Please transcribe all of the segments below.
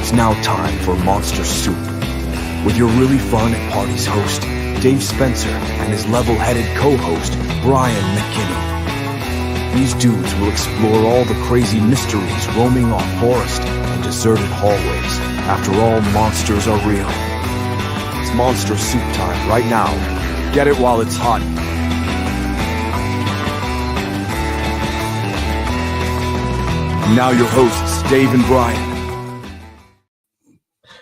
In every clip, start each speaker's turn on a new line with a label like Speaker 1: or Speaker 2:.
Speaker 1: It's now time for Monster Soup, with your really fun at parties host, Dave Spencer, and his level-headed co-host, Brian McKinney. These dudes will explore all the crazy mysteries roaming our forest and deserted hallways. After all, monsters are real. It's Monster Soup time right now. Get it while it's hot. Now your hosts, Dave and Brian.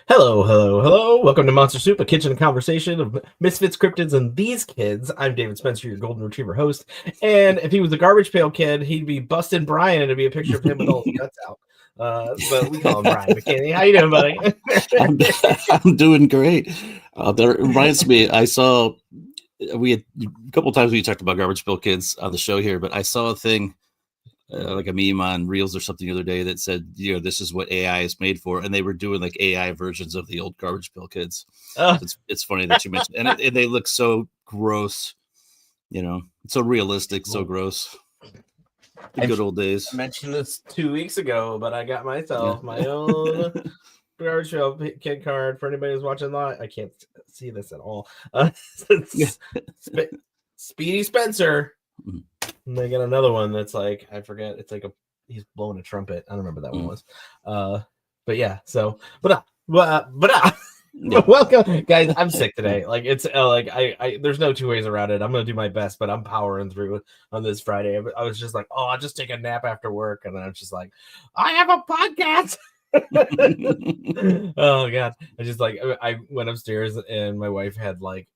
Speaker 2: Hello. Welcome to Monster Soup, a kitchen conversation of misfits, cryptids, and these kids. I'm David Spencer, your golden retriever host. And if he was a garbage pail kid, he'd be busting Brian, and it'd be a picture of him with all his guts out. But we call him Brian McKinney. How you doing, buddy?
Speaker 3: I'm doing great. That reminds me, I saw, we had a couple times we talked about garbage pail kids on the show here, but I saw a thing, like a meme on Reels or something the other day that said, this is what AI is made for. And they were doing like AI versions of the old garbage pail kids. It's funny that you mentioned, and they look so gross, so realistic, so gross. The good old days.
Speaker 2: I mentioned this 2 weeks ago, but I got myself my own garbage pail kid card for anybody who's watching live. I can't see this at all. Speedy Spencer. And they got another one that's like, I forget, it's like he's blowing a trumpet. I don't remember that one was. But yeah, so welcome guys. I'm sick today. Like it's I there's no two ways around it. I'm gonna do my best, but I'm powering through on this Friday. I was just like, I'll just take a nap after work, and then I'm just like, I have a podcast. Oh god. I just like I went upstairs and my wife had like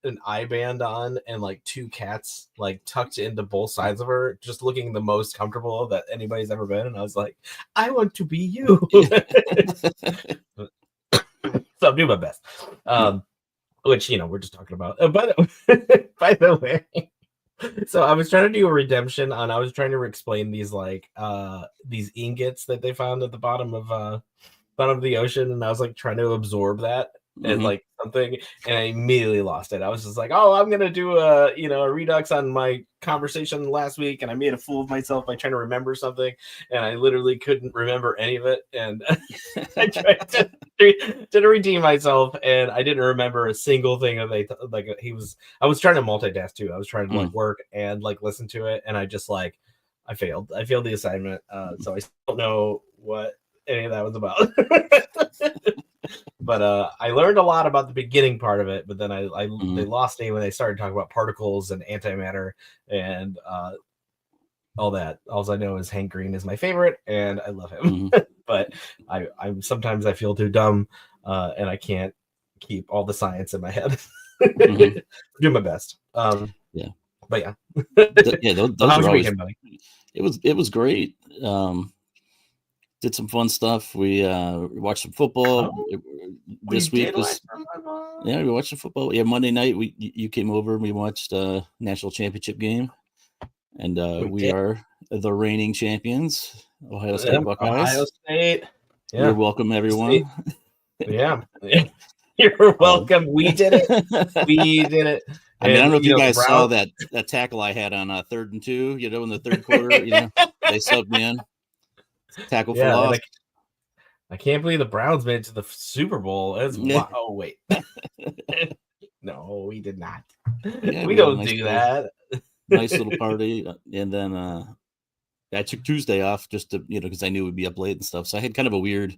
Speaker 2: an eye band on and like two cats like tucked into both sides of her, just looking the most comfortable that anybody's ever been. And I was like, I want to be you. So I'm doing my best. Which we're just talking about. By the way, so I was trying to do a redemption on. I was trying to explain these like these ingots that they found at the bottom of the ocean, and I was like trying to absorb that as like something, and I immediately lost it. I was just like, I'm gonna do a redux on my conversation last week, and I made a fool of myself by trying to remember something, and I literally couldn't remember any of it, and I tried to redeem myself, and I didn't remember a single thing that I was trying to multitask too. I was trying to like work and like listen to it, and I just like I failed the assignment, so I still don't know what any of that was about. But I learned a lot about the beginning part of it, but then they lost me when they started talking about particles and antimatter and all that. All I know is Hank Green is my favorite, and I love him. But I'm sometimes I feel too dumb, and I can't keep all the science in my head. Do my best. But yeah,
Speaker 3: those were always, it was great. Did some fun stuff. We watched some football. This week was we watched some football. Yeah, Monday night you came over and we watched national championship game, and we are the reigning champions, Ohio State Buckeyes.
Speaker 2: Ohio State. Yeah.
Speaker 3: You're welcome, everyone.
Speaker 2: Yeah, you're welcome. We did it. We did it.
Speaker 3: I mean, I don't know if you guys saw that tackle I had on 3rd and 2. In the third quarter, they subbed me in. Tackle for loss.
Speaker 2: I can't believe the Browns made it to the Super Bowl. Oh wait, no, we did not. Yeah, we don't do that.
Speaker 3: Nice little party, and then I took Tuesday off just to because I knew we'd be up late and stuff. So I had kind of a weird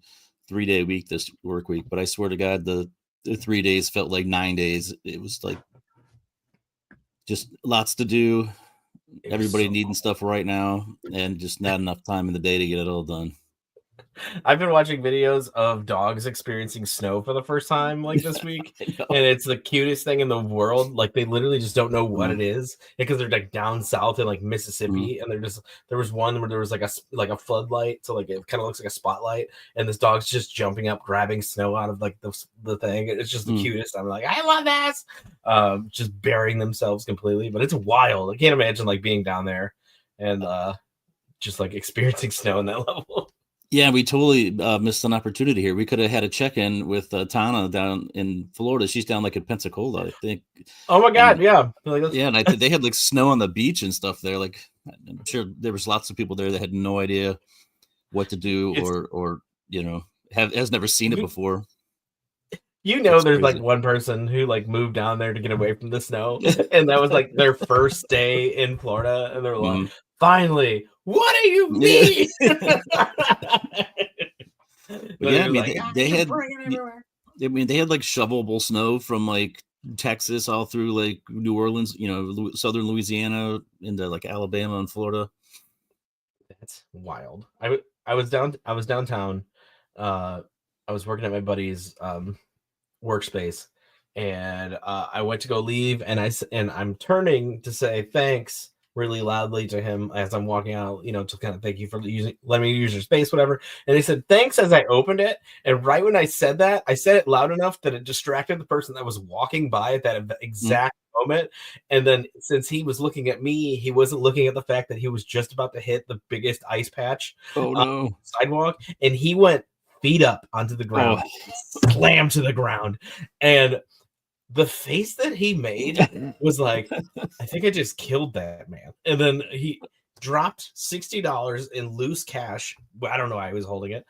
Speaker 3: 3-day week this work week. But I swear to God, the 3 days felt like 9 days. It was like just lots to do. Everybody needing stuff right now, and just not enough time in the day to get it all done.
Speaker 2: I've been watching videos of dogs experiencing snow for the first time like this week, and it's the cutest thing in the world. Like they literally just don't know what it is because they're like down south in like Mississippi, and there was one where there was like a floodlight, so like it kind of looks like a spotlight, and this dog's just jumping up, grabbing snow out of like the thing. It's just the cutest. I'm like, I love this. Just burying themselves completely, but it's wild. I can't imagine like being down there and just like experiencing snow in that level.
Speaker 3: Yeah, we totally missed an opportunity here. We could have had a check-in with Tana down in Florida. She's down like in Pensacola, I think.
Speaker 2: Oh my God, yeah.
Speaker 3: And I think they had like snow on the beach and stuff there. Like I'm sure there was lots of people there that had no idea what to do or has never seen it before.
Speaker 2: You know,
Speaker 3: That's
Speaker 2: there's
Speaker 3: crazy.
Speaker 2: like one person who like moved down there to get away from the snow, and that was like their first day in Florida, and they're like, "Finally, what do you mean?"
Speaker 3: But yeah, I mean,
Speaker 2: like,
Speaker 3: they had,
Speaker 2: bring it everywhere.
Speaker 3: I mean, they had like shovelable snow from like Texas all through like New Orleans, you know, southern Louisiana into like Alabama and Florida.
Speaker 2: That's wild. I was downtown. I was working at my buddy's workspace, and I went to go leave, and I'm turning to say thanks really loudly to him as I'm walking out, you know, to kind of thank you for letting me use your space, whatever. And he said thanks as I opened it, and right when I said that, I said it loud enough that it distracted the person that was walking by at that exact moment. And then since he was looking at me, he wasn't looking at the fact that he was just about to hit the biggest ice patch
Speaker 3: Oh no!
Speaker 2: Sidewalk, and he went feet up onto the ground, slammed to the ground, and the face that he made was like, I think I just killed that man. And then he dropped $60 in loose cash. I don't know why I was holding it.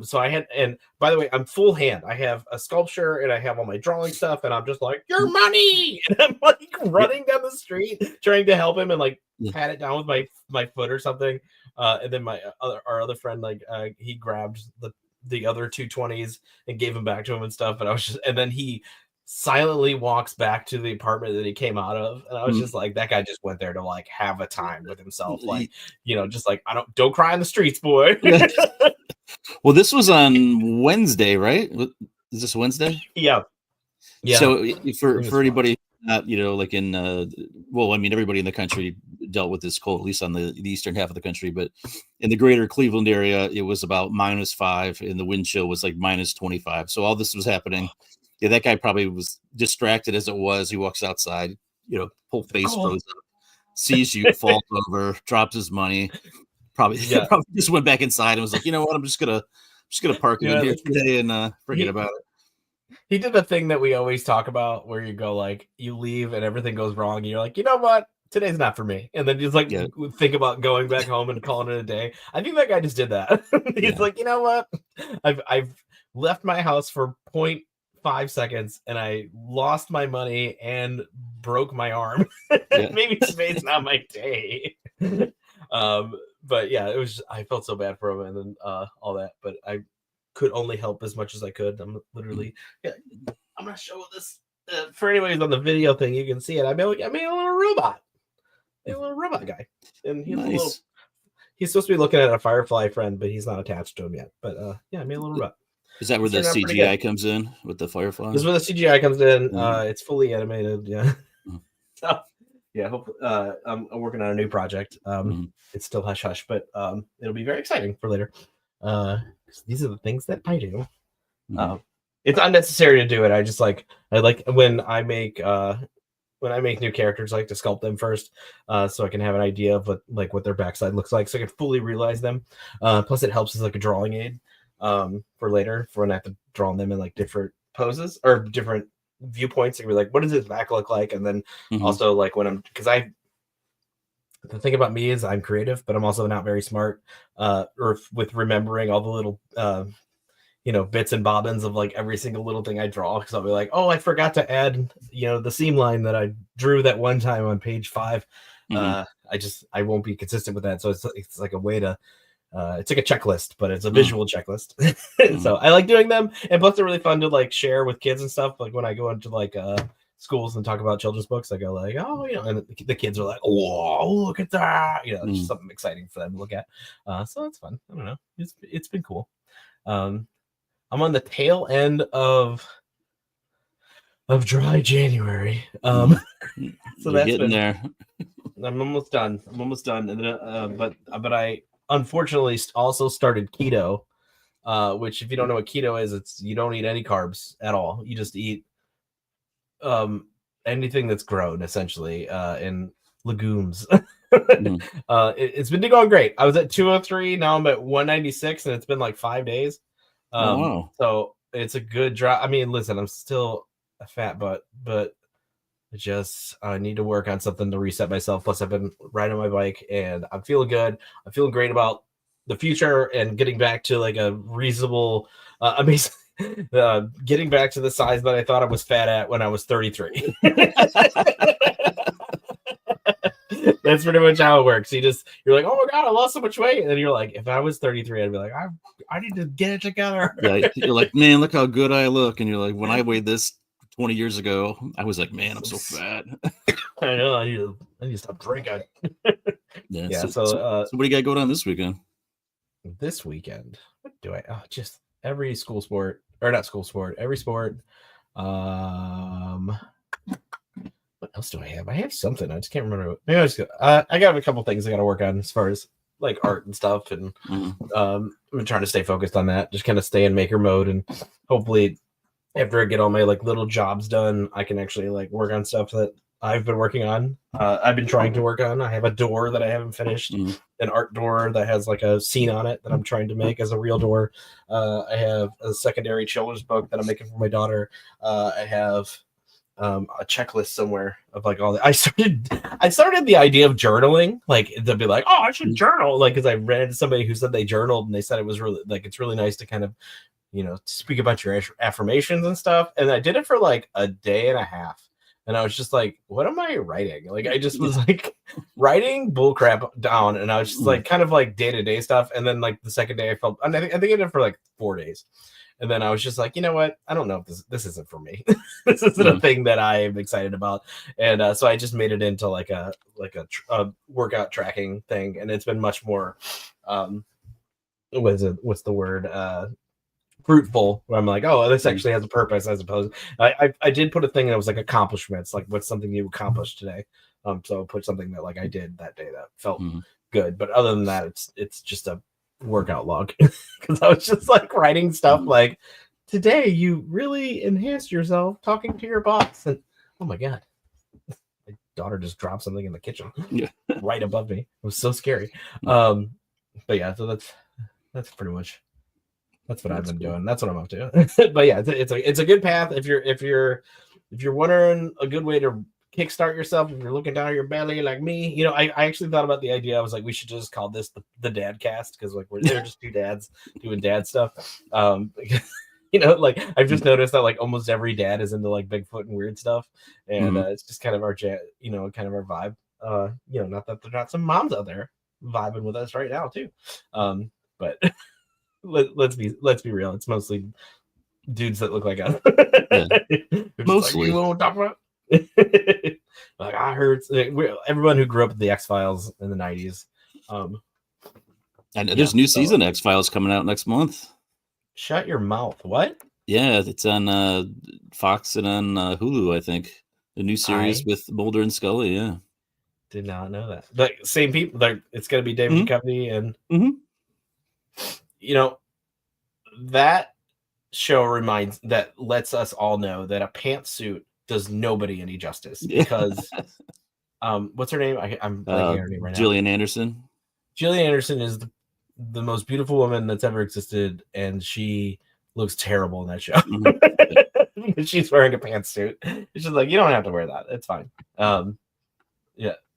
Speaker 2: So I had, and by the way, I'm full hand. I have a sculpture and I have all my drawing stuff, and I'm just like, your money. And I'm like running down the street trying to help him and like pat it down with my foot or something. And then our other friend, like he grabbed the other 220s and gave them back to him and stuff. And I was just, and then he silently walks back to the apartment that he came out of, and I was just like, that guy just went there to like have a time with himself, like, you know, just like, don't cry in the streets, boy.
Speaker 3: Well, this was on Wednesday, right? Is this Wednesday?
Speaker 2: Yeah.
Speaker 3: So for anybody not, you know, like in well, I mean, everybody in the country dealt with this cold, at least on the eastern half of the country, but in the greater Cleveland area, it was about -5, and the wind chill was like -25. So all this was happening. Yeah, that guy probably was distracted as it was. He walks outside, you know, whole face froze up, sees you, falls over, drops his money. Probably just went back inside and was like, you know what, I'm just gonna park it in here today and forget about it.
Speaker 2: He did the thing that we always talk about, where you go like, you leave and everything goes wrong, and you're like, you know what, today's not for me, and then you just like think about going back home and calling it a day. I think that guy just did that. He's like, you know what, I've left my house for 0.5 seconds and I lost my money and broke my arm. Maybe today's not my day. But yeah, it was just, I felt so bad for him, and then all that, but I could only help as much as I could. I'm literally I'm gonna show this for anybody who's on the video thing. You can see it. I made a little robot, guy, and he's he's supposed to be looking at a firefly friend, but he's not attached to him yet. But I made a little robot.
Speaker 3: Is that where the CGI comes in with the firefly?
Speaker 2: This is where the CGI comes in. It's fully animated. Yeah. So, yeah. I'm working on a new project. It's still hush hush, but it'll be very exciting for later. These are the things that I do. It's unnecessary to do it. I like when I make new characters, I like to sculpt them first, so I can have an idea of what their backside looks like, so I can fully realize them. Plus, it helps as like a drawing aid for later, for when I have to draw them in like different poses or different viewpoints. It can be like, what does his back look like? And then also like when the thing about me is I'm creative, but I'm also not very smart with remembering all the little bits and bobbins of like every single little thing I draw, because I'll be like, oh, I forgot to add the seam line that I drew that one time on page 5. I won't be consistent with that, so it's like a way to it's like a checklist, but it's a visual checklist. So I like doing them, and plus they're really fun to like share with kids and stuff. Like when I go into like schools and talk about children's books, I go like, oh, and the kids are like, whoa, look at that, it's just something exciting for them to look at. So it's fun. I don't know, it's been cool. I'm on the tail end of dry January. So that's
Speaker 3: getting there.
Speaker 2: I'm almost done. And then but I unfortunately also started keto, which, if you don't know what keto is, it's you don't eat any carbs at all. You just eat anything that's grown, essentially, in legumes. It's been going great. I was at 203, now I'm at 196, and it's been like 5 days.
Speaker 3: Wow.
Speaker 2: So it's a good drop. I mean, listen, I'm still a fat butt, but I need to work on something to reset myself. Plus, I've been riding my bike and I'm feeling good. I'm feeling great about the future and getting back to like a reasonable, getting back to the size that I thought I was fat at when I was 33. That's pretty much how it works. You're like, oh my god, I lost so much weight, and then you're like, if I was 33, I'd be like, I need to get it together.
Speaker 3: Yeah, you're like, man, look how good I look, and you're like, when I weighed this 20 years ago, I was like, man, I'm so fat.
Speaker 2: I know. I need to stop drinking.
Speaker 3: Yeah. So what do you got going on this weekend?
Speaker 2: This weekend, what do I? Oh, just every school sport, or not school sport, every sport. What else do I have? I have something. I just can't remember. Maybe I got a couple things I got to work on as far as like art and stuff, and I'm trying to stay focused on that. Just kind of stay in maker mode, and hopefully, after I get all my like little jobs done, I can actually like work on stuff that I've been working on. I've been trying to work on. I have a door that I haven't finished, an art door that has like a scene on it that I'm trying to make as a real door. I have a secondary children's book that I'm making for my daughter. I have a checklist somewhere of like all the. I started the idea of journaling, like to be like, oh, I should journal, like because I ran into somebody who said they journaled and they said it was really like it's really nice to kind of, speak about your affirmations and stuff. And I did it for like a day and a half. And I was just like, what am I writing? Like, I just was like writing bullcrap down. And I was just like, kind of like day-to-day stuff. And then like the second day I think I did it for like 4 days. And then I was just like, you know what? I don't know if this isn't for me. This isn't a thing that I am excited about. And so I just made it into like a workout tracking thing. And it's been much more, what's the word? Fruitful, where I'm like, oh, this actually has a purpose, as opposed I did put a thing that was like accomplishments, like what's something you accomplished today. So I put something that like I did that day that felt good. But other than that, it's just a workout log, because I was just like writing stuff like, today you really enhanced yourself talking to your boss, and oh my god, my daughter just dropped something in the kitchen right above me. It was so scary. But yeah, so that's pretty much. That's what I've been doing. That's what I'm up to. But yeah, it's a good path if you're wondering a good way to kickstart yourself. If you're looking down your belly like me, I actually thought about the idea. I was like, we should just call this the dad cast, because like they're just two dads doing dad stuff. Like I've just noticed that like almost every dad is into like Bigfoot and weird stuff, and it's just kind of our kind of our vibe. Not that there's not some moms out there vibing with us right now too, but. Let's be real. It's mostly dudes that look like us.
Speaker 3: Mostly.
Speaker 2: Like, you won't talk about. Like I heard everyone who grew up with the X-Files in the 90s.
Speaker 3: And there's new season X-Files coming out next month.
Speaker 2: Shut your mouth. What? Yeah,
Speaker 3: it's on Fox and on Hulu, I think. The new series with Mulder and Scully. Yeah.
Speaker 2: Did not know that. Like same people. Like it's gonna be David Duchovny and. That show lets us all know that a pantsuit does nobody any justice, because what's her name? I'm blanking her name right now.
Speaker 3: Gillian Anderson.
Speaker 2: Gillian Anderson is the most beautiful woman that's ever existed, and she looks terrible in that show. Because she's wearing a pantsuit. It's just like, you don't have to wear that. It's fine. Yeah,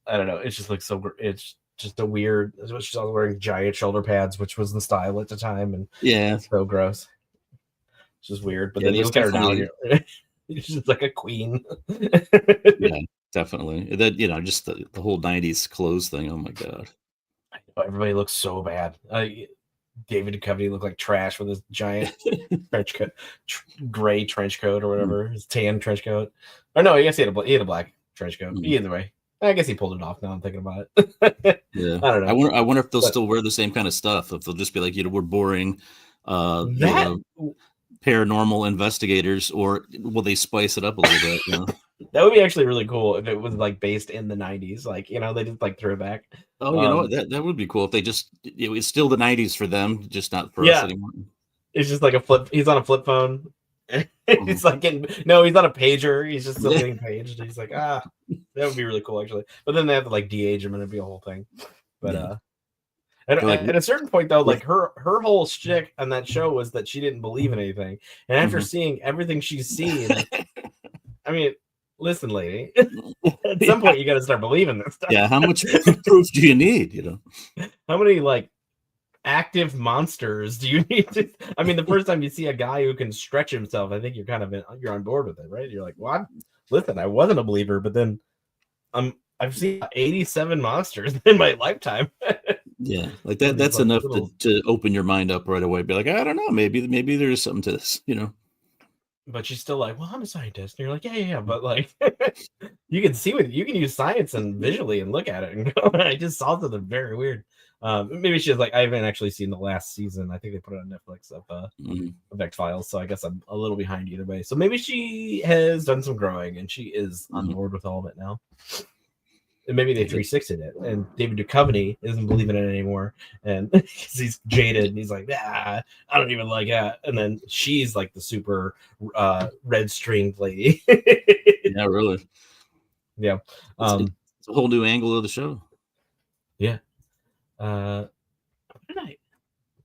Speaker 2: I don't know. It just looks so. It's just a weird. She's also wearing giant shoulder pads, which was the style at the time, and it's so gross. It's just weird. But then you look at her now, she's just like a queen.
Speaker 3: Yeah, definitely. That just the whole '90s clothes thing. Oh my god,
Speaker 2: everybody looks so bad. David Duchovny looked like trash with his giant trench coat, gray trench coat or whatever, his tan trench coat. Or no, I guess he had a black trench coat. Either way. I guess he pulled it off. Now I'm thinking about it.
Speaker 3: Yeah,
Speaker 2: I don't know.
Speaker 3: I wonder if they'll still wear the same kind of stuff. If they'll just be like, we're boring, paranormal investigators, or will they spice it up a little bit?
Speaker 2: That would be actually really cool if it was like based in the 90s. Like they just like throw back.
Speaker 3: Oh, you know what? That would be cool if they just. It's still the 90s for them, just not for us anymore.
Speaker 2: It's just like a flip. He's on a flip phone. He's like he's on a pager. He's just still getting paged. He's like, that would be really cool actually. But then they have to like de-age him, and it'd be a whole thing. But at a certain point though, like her whole shtick on that show was that she didn't believe in anything. And after seeing everything she's seen, I mean, listen, lady, at some point you got to start believing this stuff.
Speaker 3: Yeah, how much proof do you need?
Speaker 2: How many like active monsters do you need to? I mean, the first time you see a guy who can stretch himself, I think you're kind of you're on board with it, right? You're like, well, listen, I wasn't a believer, but then I've seen 87 monsters in my lifetime.
Speaker 3: Yeah, like that. That's
Speaker 2: like
Speaker 3: enough
Speaker 2: little...
Speaker 3: to open your mind up right away. Be like, I don't know, maybe there's something to this, you know.
Speaker 2: But she's still like, well, I'm a scientist. And you're like, yeah. But like, you can see you can use science and visually and look at it and go, I just saw something very weird. Maybe she's like, I haven't actually seen the last season. I think they put it on Netflix of X-Files. So I guess I'm a little behind either way. So maybe she has done some growing and she is on board with all of it now. And maybe they 360'd it, and David Duchovny isn't believing it anymore, and he's jaded, and he's like, I don't even like that. And then she's like the super red stringed lady.
Speaker 3: Yeah, really.
Speaker 2: Yeah,
Speaker 3: it's a whole new angle of the show.
Speaker 2: Yeah. I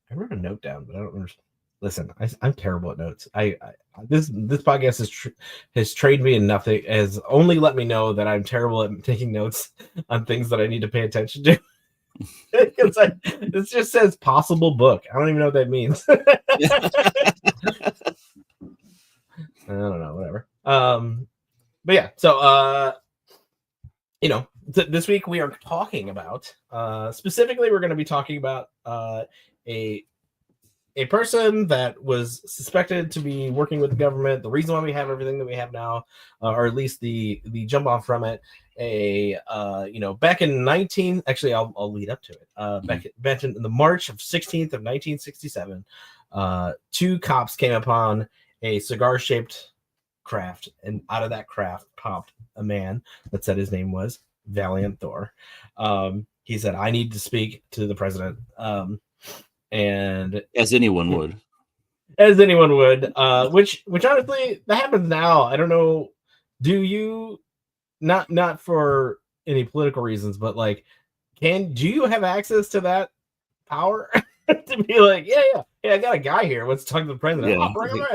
Speaker 2: wrote a note down, but I don't remember. Listen, I'm terrible at notes. This podcast has trained me enough that has only let me know that I'm terrible at taking notes on things that I need to pay attention to. This just says possible book. I don't even know what that means. I don't know, whatever. But yeah, so this week we are talking about specifically we're going to be talking about a person that was suspected to be working with the government. The reason why we have everything that we have now, or at least the jump off from it, back in I'll lead up to it. Back in the March of 16th of 1967, two cops came upon a cigar-shaped craft, and out of that craft popped a man that said his name was Valiant Thor. He said, I need to speak to the president. And
Speaker 3: as anyone would,
Speaker 2: which honestly that happens now. I don't know. Do you not for any political reasons, but like, do you have access to that power to be like, yeah, I got a guy here. Let's talk to the president.
Speaker 3: Yeah.
Speaker 2: Oh, bring him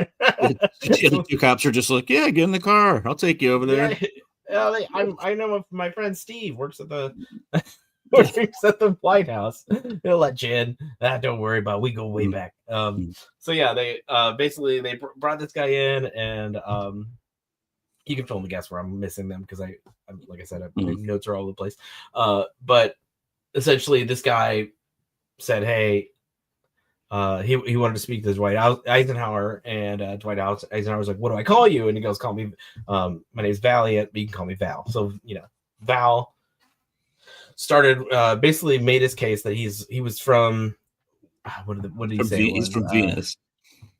Speaker 2: in.
Speaker 3: The two cops are just like, yeah, get in the car. I'll take you over there.
Speaker 2: Yeah, I know my friend Steve works at the works at the White House. He'll let you in. Don't worry about it. We go way back. So yeah, they basically they brought this guy in, and you can fill in the gaps where I'm missing them because I like I said, my notes are all over the place. But essentially, this guy said, "Hey." He wanted to speak to Dwight Eisenhower, and Dwight Eisenhower was like, "What do I call you?" And he goes, "Call me. My name's Valiant, but you can call me Val." So Val started basically made his case that he was from what did he say?
Speaker 3: He's from Venus.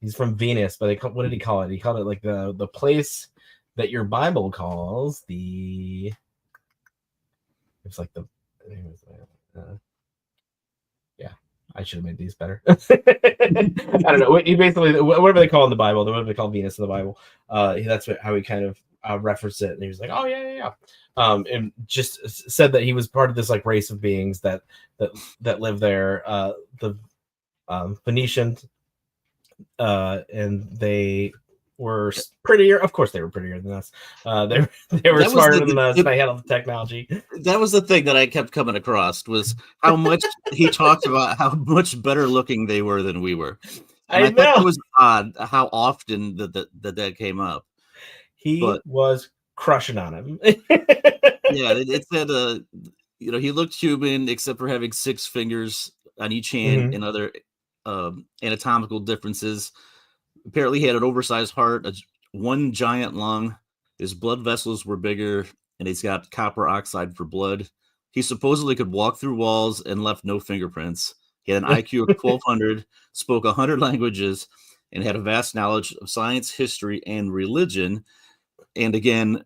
Speaker 2: He's from Venus, but what did he call it? He called it like the place that your Bible calls the. It's like the. I should have made these better. I don't know. He basically, whatever they call in the Bible, whatever they call Venus in the Bible, that's how he kind of referenced it. And he was like, "Oh yeah." And just said that he was part of this like race of beings that live there, the Phoenicians, and they were prettier. Of course, they were prettier than us. They were smarter than us. They had all the technology.
Speaker 3: That was the thing that I kept coming across was how much he talked about how much better looking they were than we were. And I thought it was odd how often that came up.
Speaker 2: He was crushing on him.
Speaker 3: Yeah, it said he looked human except for having 6 fingers on each hand and other anatomical differences. Apparently, he had an oversized heart, one giant lung. His blood vessels were bigger, and he's got copper oxide for blood. He supposedly could walk through walls and left no fingerprints. He had an IQ of 1,200, spoke 100 languages, and had a vast knowledge of science, history, and religion. And again,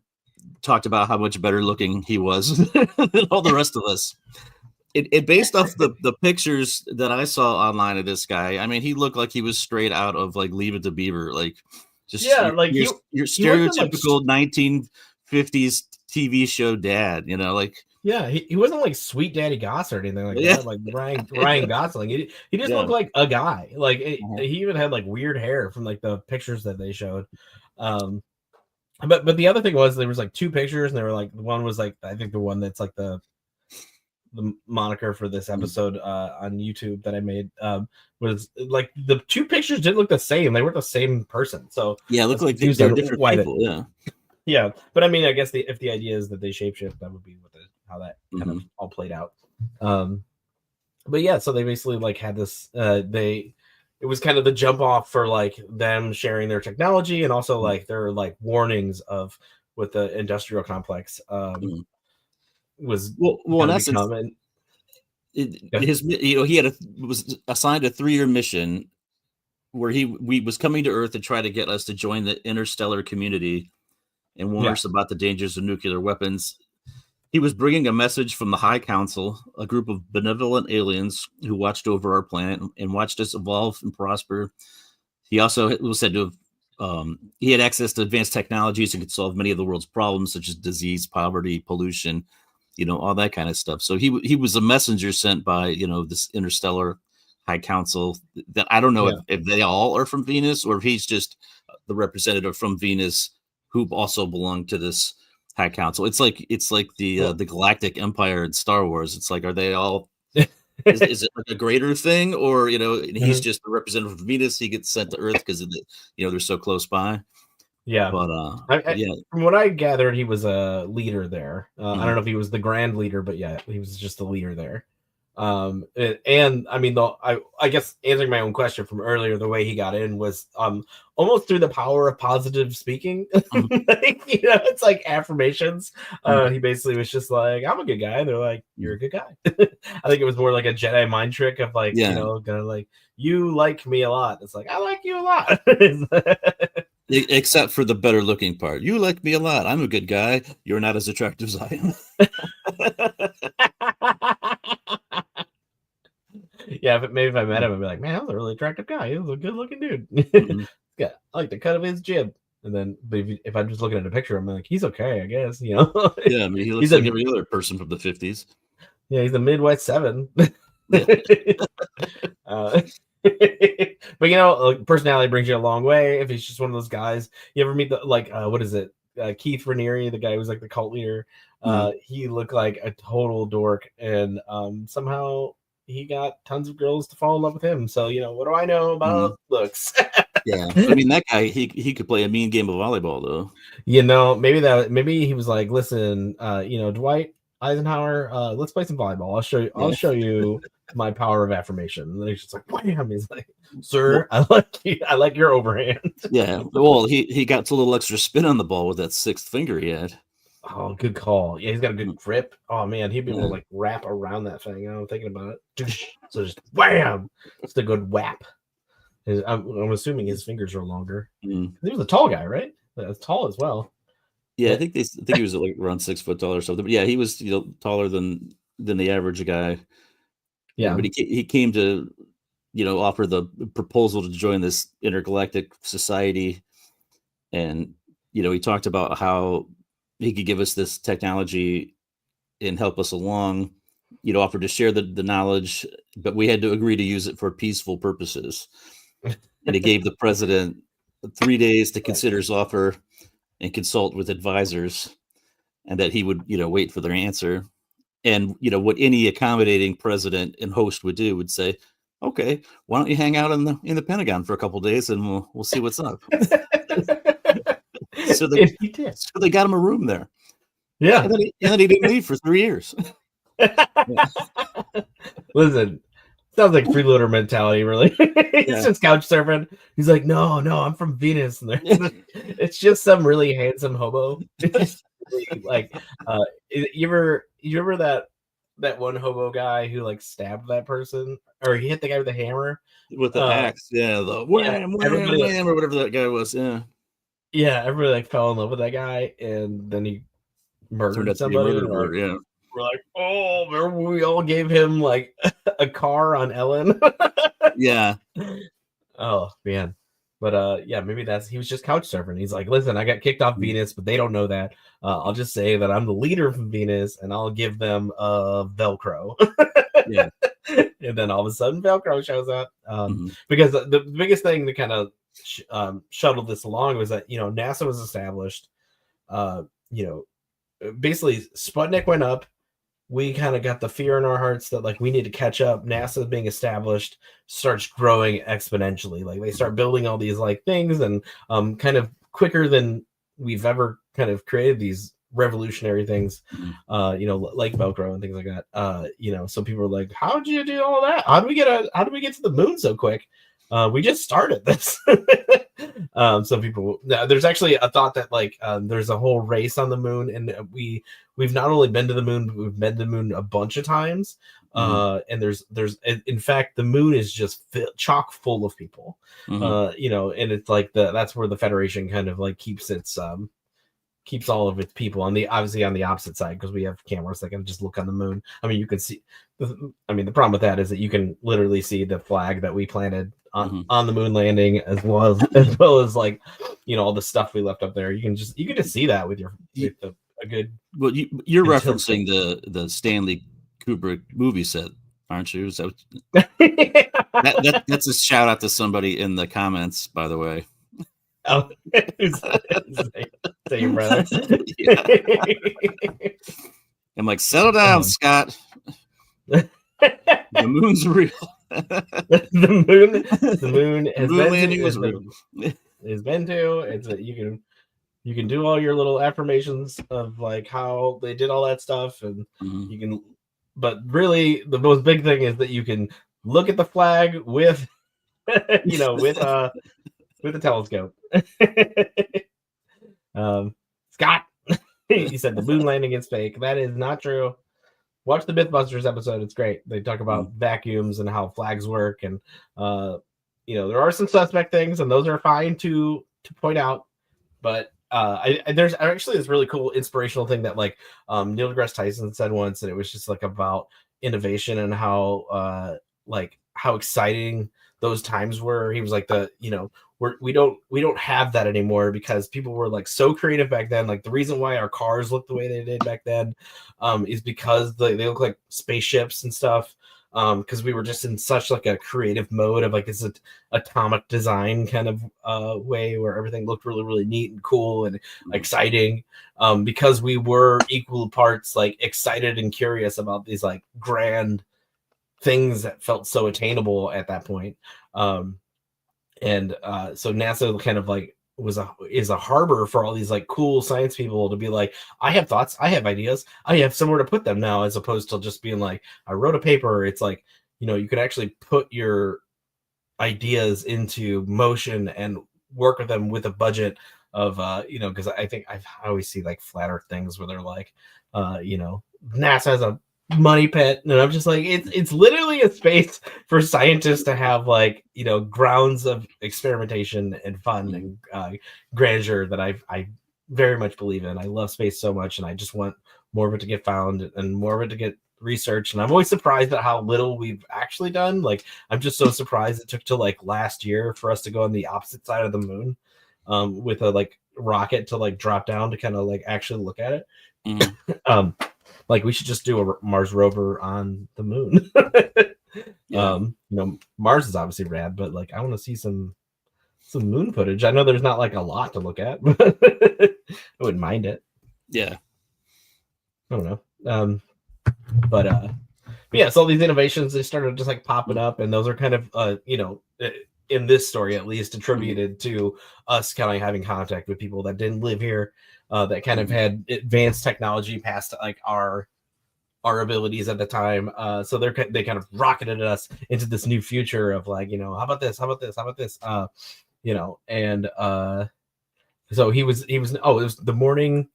Speaker 3: talked about how much better looking he was than all the rest of us. It based off the pictures that I saw online of this guy. I mean, he looked like he was straight out of like Leave It to Beaver, like just your stereotypical 1950s TV show dad.
Speaker 2: He wasn't like Sweet Daddy Goss or anything like that. Like Ryan Gosling. He just looked like a guy. Like he even had like weird hair from like the pictures that they showed. But the other thing was there was like 2 pictures, and they were like one was like I think the one that's like the the moniker for this episode on YouTube that I made was like the two pictures didn't look the same. They weren't the same person. So
Speaker 3: yeah, it looked like they're different people.
Speaker 2: Yeah, but I mean, I guess if the idea is that they shapeshift, that would be how that kind of all played out. But yeah, so they basically like had this. It was kind of the jump off for like them sharing their technology, and also like their like warnings of what the industrial complex was.
Speaker 3: Well, in essence, he was assigned a 3-year mission where he was coming to Earth to try to get us to join the interstellar community and warn us about the dangers of nuclear weapons. He was bringing a message from the High Council, a group of benevolent aliens who watched over our planet and watched us evolve and prosper. He also was said to have he had access to advanced technologies and could solve many of the world's problems, such as disease, poverty, pollution, all that kind of stuff. So he was a messenger sent by this interstellar High Council that I don't know if they all are from Venus or if he's just the representative from Venus who also belonged to this High Council. It's like the Galactic Empire in Star Wars. It's like, are they all? Is it like a greater thing, or he's just the representative of Venus? He gets sent to Earth because of they're so close by.
Speaker 2: Yeah,
Speaker 3: but
Speaker 2: from what I gathered, he was a leader there. I don't know if he was the grand leader, but yeah, he was just a leader there. And I mean, I guess answering my own question from earlier, the way he got in was almost through the power of positive speaking. It's like affirmations. He basically was just like, I'm a good guy. They're like, you're a good guy. I think it was more like a Jedi mind trick of like, kind of like, you like me a lot. It's like, I like you a lot.
Speaker 3: Except for the better looking part. You like me a lot. I'm a good guy. You're not as attractive as I am.
Speaker 2: Yeah, but maybe if I met him, I'd be like, man, that was a really attractive guy. He was a good looking dude. Yeah, I like the cut of his jib. And then, but if I'm just looking at a picture, I'm like, he's okay, I guess.
Speaker 3: Yeah, I mean, he looks like every other person from the 50s.
Speaker 2: Yeah, he's a Midwest 7. But personality brings you a long way. If he's just one of those guys, you ever meet what is it? Keith Raniere, the guy who was like the cult leader. He looked like a total dork, and somehow he got tons of girls to fall in love with him. So what do I know about looks?
Speaker 3: Yeah, I mean, that guy, he could play a mean game of volleyball though.
Speaker 2: Maybe he was like, listen, Dwight Eisenhower, let's play some volleyball. I'll show you my power of affirmation. And then he's just like, wham! He's like, sir, I like you. I like your overhand.
Speaker 3: Yeah. Well, he got a little extra spin on the ball with that 6th finger he had.
Speaker 2: Oh, good call. Yeah, he's got a good grip. Oh man, he'd be able to like wrap around that thing. I'm thinking about it. So just wham! It's a good whap. I'm assuming his fingers are longer. He was a tall guy, right? That's tall as well.
Speaker 3: Yeah, I think he was like around 6 foot tall or something. But yeah, he was taller than the average guy.
Speaker 2: Yeah,
Speaker 3: but he came to offer the proposal to join this intergalactic society, and he talked about how he could give us this technology and help us along. Offered to share the knowledge, but we had to agree to use it for peaceful purposes. And he gave the president 3 days to consider his offer and consult with advisors, and that he would, wait for their answer. And, what any accommodating president and host would do would say, okay, why don't you hang out in the Pentagon for a couple of days and we'll see what's up. So they got him a room there.
Speaker 2: Yeah.
Speaker 3: And then he didn't leave for 3 years.
Speaker 2: Listen, sounds like freeloader mentality, really. He's just couch surfing. He's like, no, I'm from Venus. And it's just some really handsome hobo. Like, you ever that one hobo guy who like stabbed that person, or he hit the guy with the hammer
Speaker 3: with the axe? Yeah, the wham, or whatever that guy was.
Speaker 2: Yeah, everybody like fell in love with that guy, and then he murdered somebody.
Speaker 3: Yeah.
Speaker 2: We're like, oh, remember we all gave him like a car on Ellen?
Speaker 3: Yeah.
Speaker 2: Oh man. But maybe he was just couch surfing. He's like, listen, I got kicked off Venus, but they don't know that. I'll just say that I'm the leader from Venus, and I'll give them Velcro.
Speaker 3: Yeah.
Speaker 2: And then all of a sudden Velcro shows up. Because the biggest thing to kind of shuttle this along was that NASA was established. Basically Sputnik went up. we kind of got the fear in our hearts that like we need to catch up. NASA being established starts growing exponentially. Like they start building all these like things and kind of quicker than we've ever kind of created these revolutionary things, like Velcro and things like that. So people are like, how did you do all that? How do we get to the moon so quick? We just started this. Some people, there's actually a thought that like there's a whole race on the moon, and we've not only been to the moon, but we've been to the moon a bunch of times. And there's in fact the moon is just chock full of people. And it's like that's where the Federation kind of like keeps all of its people obviously on the opposite side, because we have cameras that can just look on the moon. I mean, you can see. I mean, the problem with that is that you can literally see the flag that we planted on the moon landing, as well as like all the stuff we left up there. You can just see that with a good.
Speaker 3: Well, you're referencing the Stanley Kubrick movie set, aren't you? So that's a shout out to somebody in the comments, by the way.
Speaker 2: Oh, say your brother.
Speaker 3: I'm like, settle down, Scott. The moon's real.
Speaker 2: the moon has
Speaker 3: moon landing was real.
Speaker 2: It's been to. You can do all your little affirmations of like how they did all that stuff, and you can. But really, the most big thing is that you can look at the flag with, with a telescope. Scott, he said the moon landing is fake. That is not true. Watch the Mythbusters episode. It's great. They talk about vacuums and how flags work, and there are some suspect things, and those are fine to point out. But there's actually this really cool inspirational thing that like Neil deGrasse Tyson said once, and it was just like about innovation and how exciting those times were. He was like we don't have that anymore, because people were like so creative back then. Like the reason why our cars look the way they did back then is because they look like spaceships and stuff, because we were just in such like a creative mode of like this atomic design kind of way where everything looked really, really neat and cool and exciting, because we were equal parts like excited and curious about these like grand things that felt so attainable at that point. So NASA kind of like is a harbor for all these like cool science people to be like, I have thoughts, I have ideas, I have somewhere to put them now, as opposed to just being like, I wrote a paper. It's like, you can actually put your ideas into motion and work with them with a budget of because I think I always see like flat earth things where they're like NASA has a money pit, and I'm just like, it's literally a space for scientists to have like grounds of experimentation and fun and grandeur that I very much believe in. I love space so much, and I just want more of it to get found and more of it to get researched. And I'm always surprised at how little we've actually done. Like I'm just so surprised it took till like last year for us to go on the opposite side of the moon with a like rocket to like drop down to kind of like actually look at it. Like we should just do a Mars rover on the moon. Mars is obviously rad, but like I want to see some moon footage. I know there's not like a lot to look at, but I wouldn't mind it.
Speaker 3: Yeah.
Speaker 2: I don't know. But yeah, so all these innovations, they started just like popping up, and those are kind of in this story at least attributed to us kind of having contact with people that didn't live here, that kind of had advanced technology past like our abilities at the time. So they kind of rocketed us into this new future of like, how about this? And so he was it was the morning.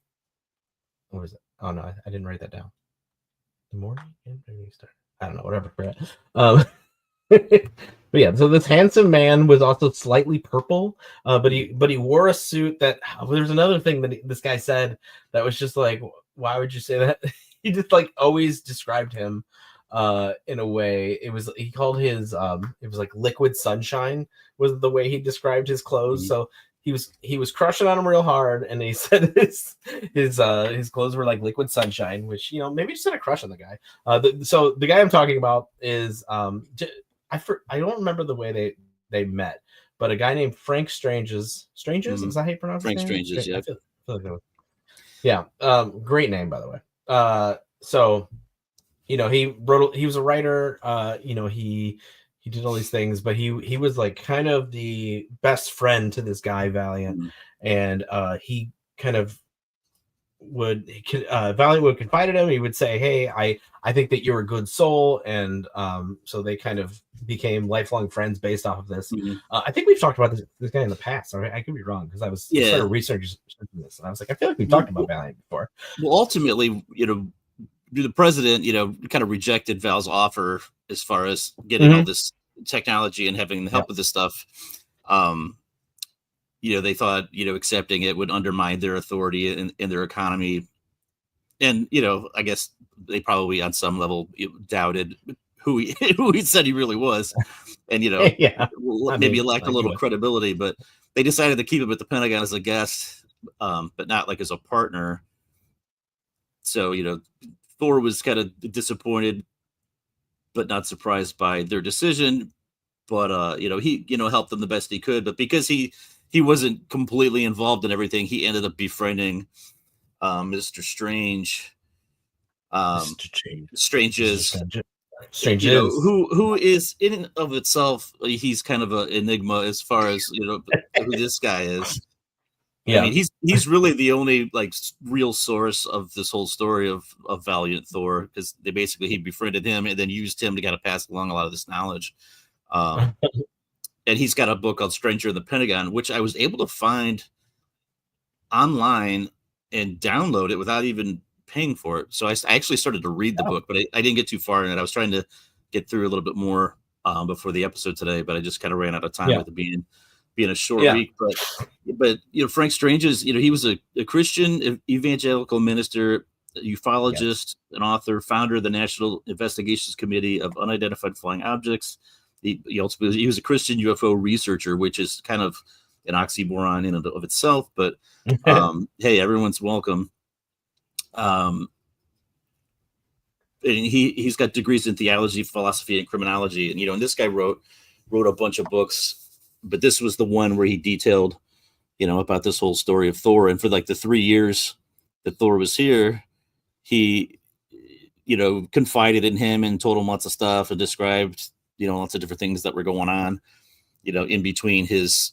Speaker 2: What was it? Oh no, I didn't write that down. The morning? I don't know, whatever. But yeah, so this handsome man was also slightly purple, but he wore a suit that. There's another thing that this guy said that was just like, why would you say that? He just like always described him in a way. He called his it was like liquid sunshine was the way he described his clothes. So he was crushing on him real hard, and he said his clothes were like liquid sunshine, which maybe just had a crush on the guy. So the guy I'm talking about is I don't remember the way they met, but a guy named Frank Stranges. Is that how you pronounce
Speaker 3: Frank
Speaker 2: his name?
Speaker 3: Stranges? Yeah.
Speaker 2: I feel like that was, yeah. Great name, by the way. So he was a writer, he did all these things, but he was like kind of the best friend to this guy Valiant, and he kind of Valiant would confide in him. He would say, "Hey, I think that you're a good soul," and so they kind of became lifelong friends based off of this. I think we've talked about this guy in the past. I could be wrong because I started researching this, and I was like, I feel like we've talked about Valiant before.
Speaker 3: Well, ultimately, the president, kind of rejected Val's offer as far as getting all this technology and having the help with this stuff. They thought, accepting it would undermine their authority in their economy. And, I guess they probably on some level doubted who he said he really was. And, maybe lacked a little credibility, but they decided to keep him at the Pentagon as a guest, but not like as a partner. So, Thor was kind of disappointed, but not surprised by their decision. But, he, helped them the best he could. But because he wasn't completely involved in everything, he ended up befriending Mr. Strange. Strange's, who is in and of itself, he's kind of an enigma as far as, who this guy is. Yeah, I mean, he's really the only like real source of this whole story of Valiant Thor, because he befriended him and then used him to kind of pass along a lot of this knowledge. And he's got a book called Stranger in the Pentagon, which I was able to find online and download it without even paying for it. So I actually started to read the book, but I didn't get too far in it. I was trying to get through a little bit more before the episode today, but I just kind of ran out of time with it being a short week. But Frank Strange is, he was a Christian evangelical minister, ufologist, an author, founder of the National Investigations Committee of Unidentified Flying Objects. He was a Christian UFO researcher, which is kind of an oxymoron in and of itself, but hey, everyone's welcome. And he's got degrees in theology, philosophy, and criminology. And, and this guy wrote a bunch of books, but this was the one where he detailed, about this whole story of Thor. And for like the 3 years that Thor was here, he, confided in him and told him lots of stuff and described, lots of different things that were going on, in between his,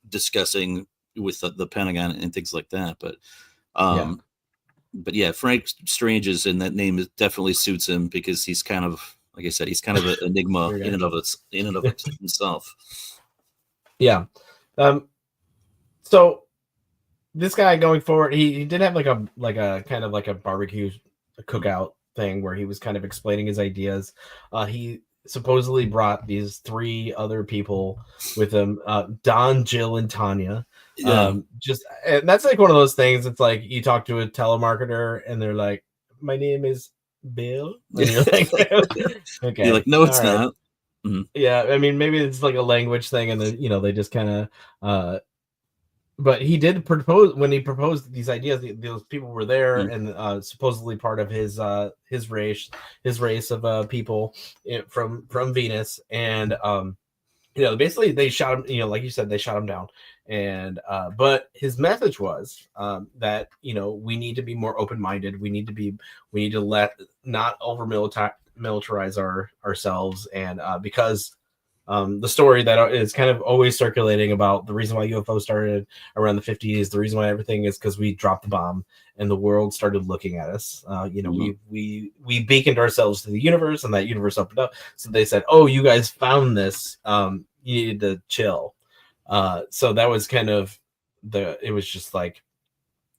Speaker 3: discussing with the Pentagon and things like that. But Frank Strange is, and that name definitely suits him because he's kind of, like I said, he's kind of an enigma in and of himself. Yeah.
Speaker 2: So this guy going forward, he did have like a kind of like a barbecue cookout thing where he was kind of explaining his ideas. He supposedly brought these 3 other people with him, Don, Jill, and Tanya. And that's like one of those things. It's like you talk to a telemarketer and they're like, "My name is Bill," and you're like, "Okay."
Speaker 3: You're like, "No, it's not."
Speaker 2: Mm-hmm. Yeah, I mean, maybe it's like a language thing, and then they just kind of. But he did propose when he proposed these ideas. Those people were there, and supposedly part of his race of people from Venus, and basically they shot him. Like you said, they shot him down. And but his message was that we need to be more open-minded. We need to not over militarize ourselves, and because the story that is kind of always circulating about the reason why UFO started around the 50s, the reason why everything is because we dropped the bomb and the world started looking at us. We beaconed ourselves to the universe, and that universe opened up. So they said, "Oh, you guys found this. You needed to chill." So that was kind of it was just like,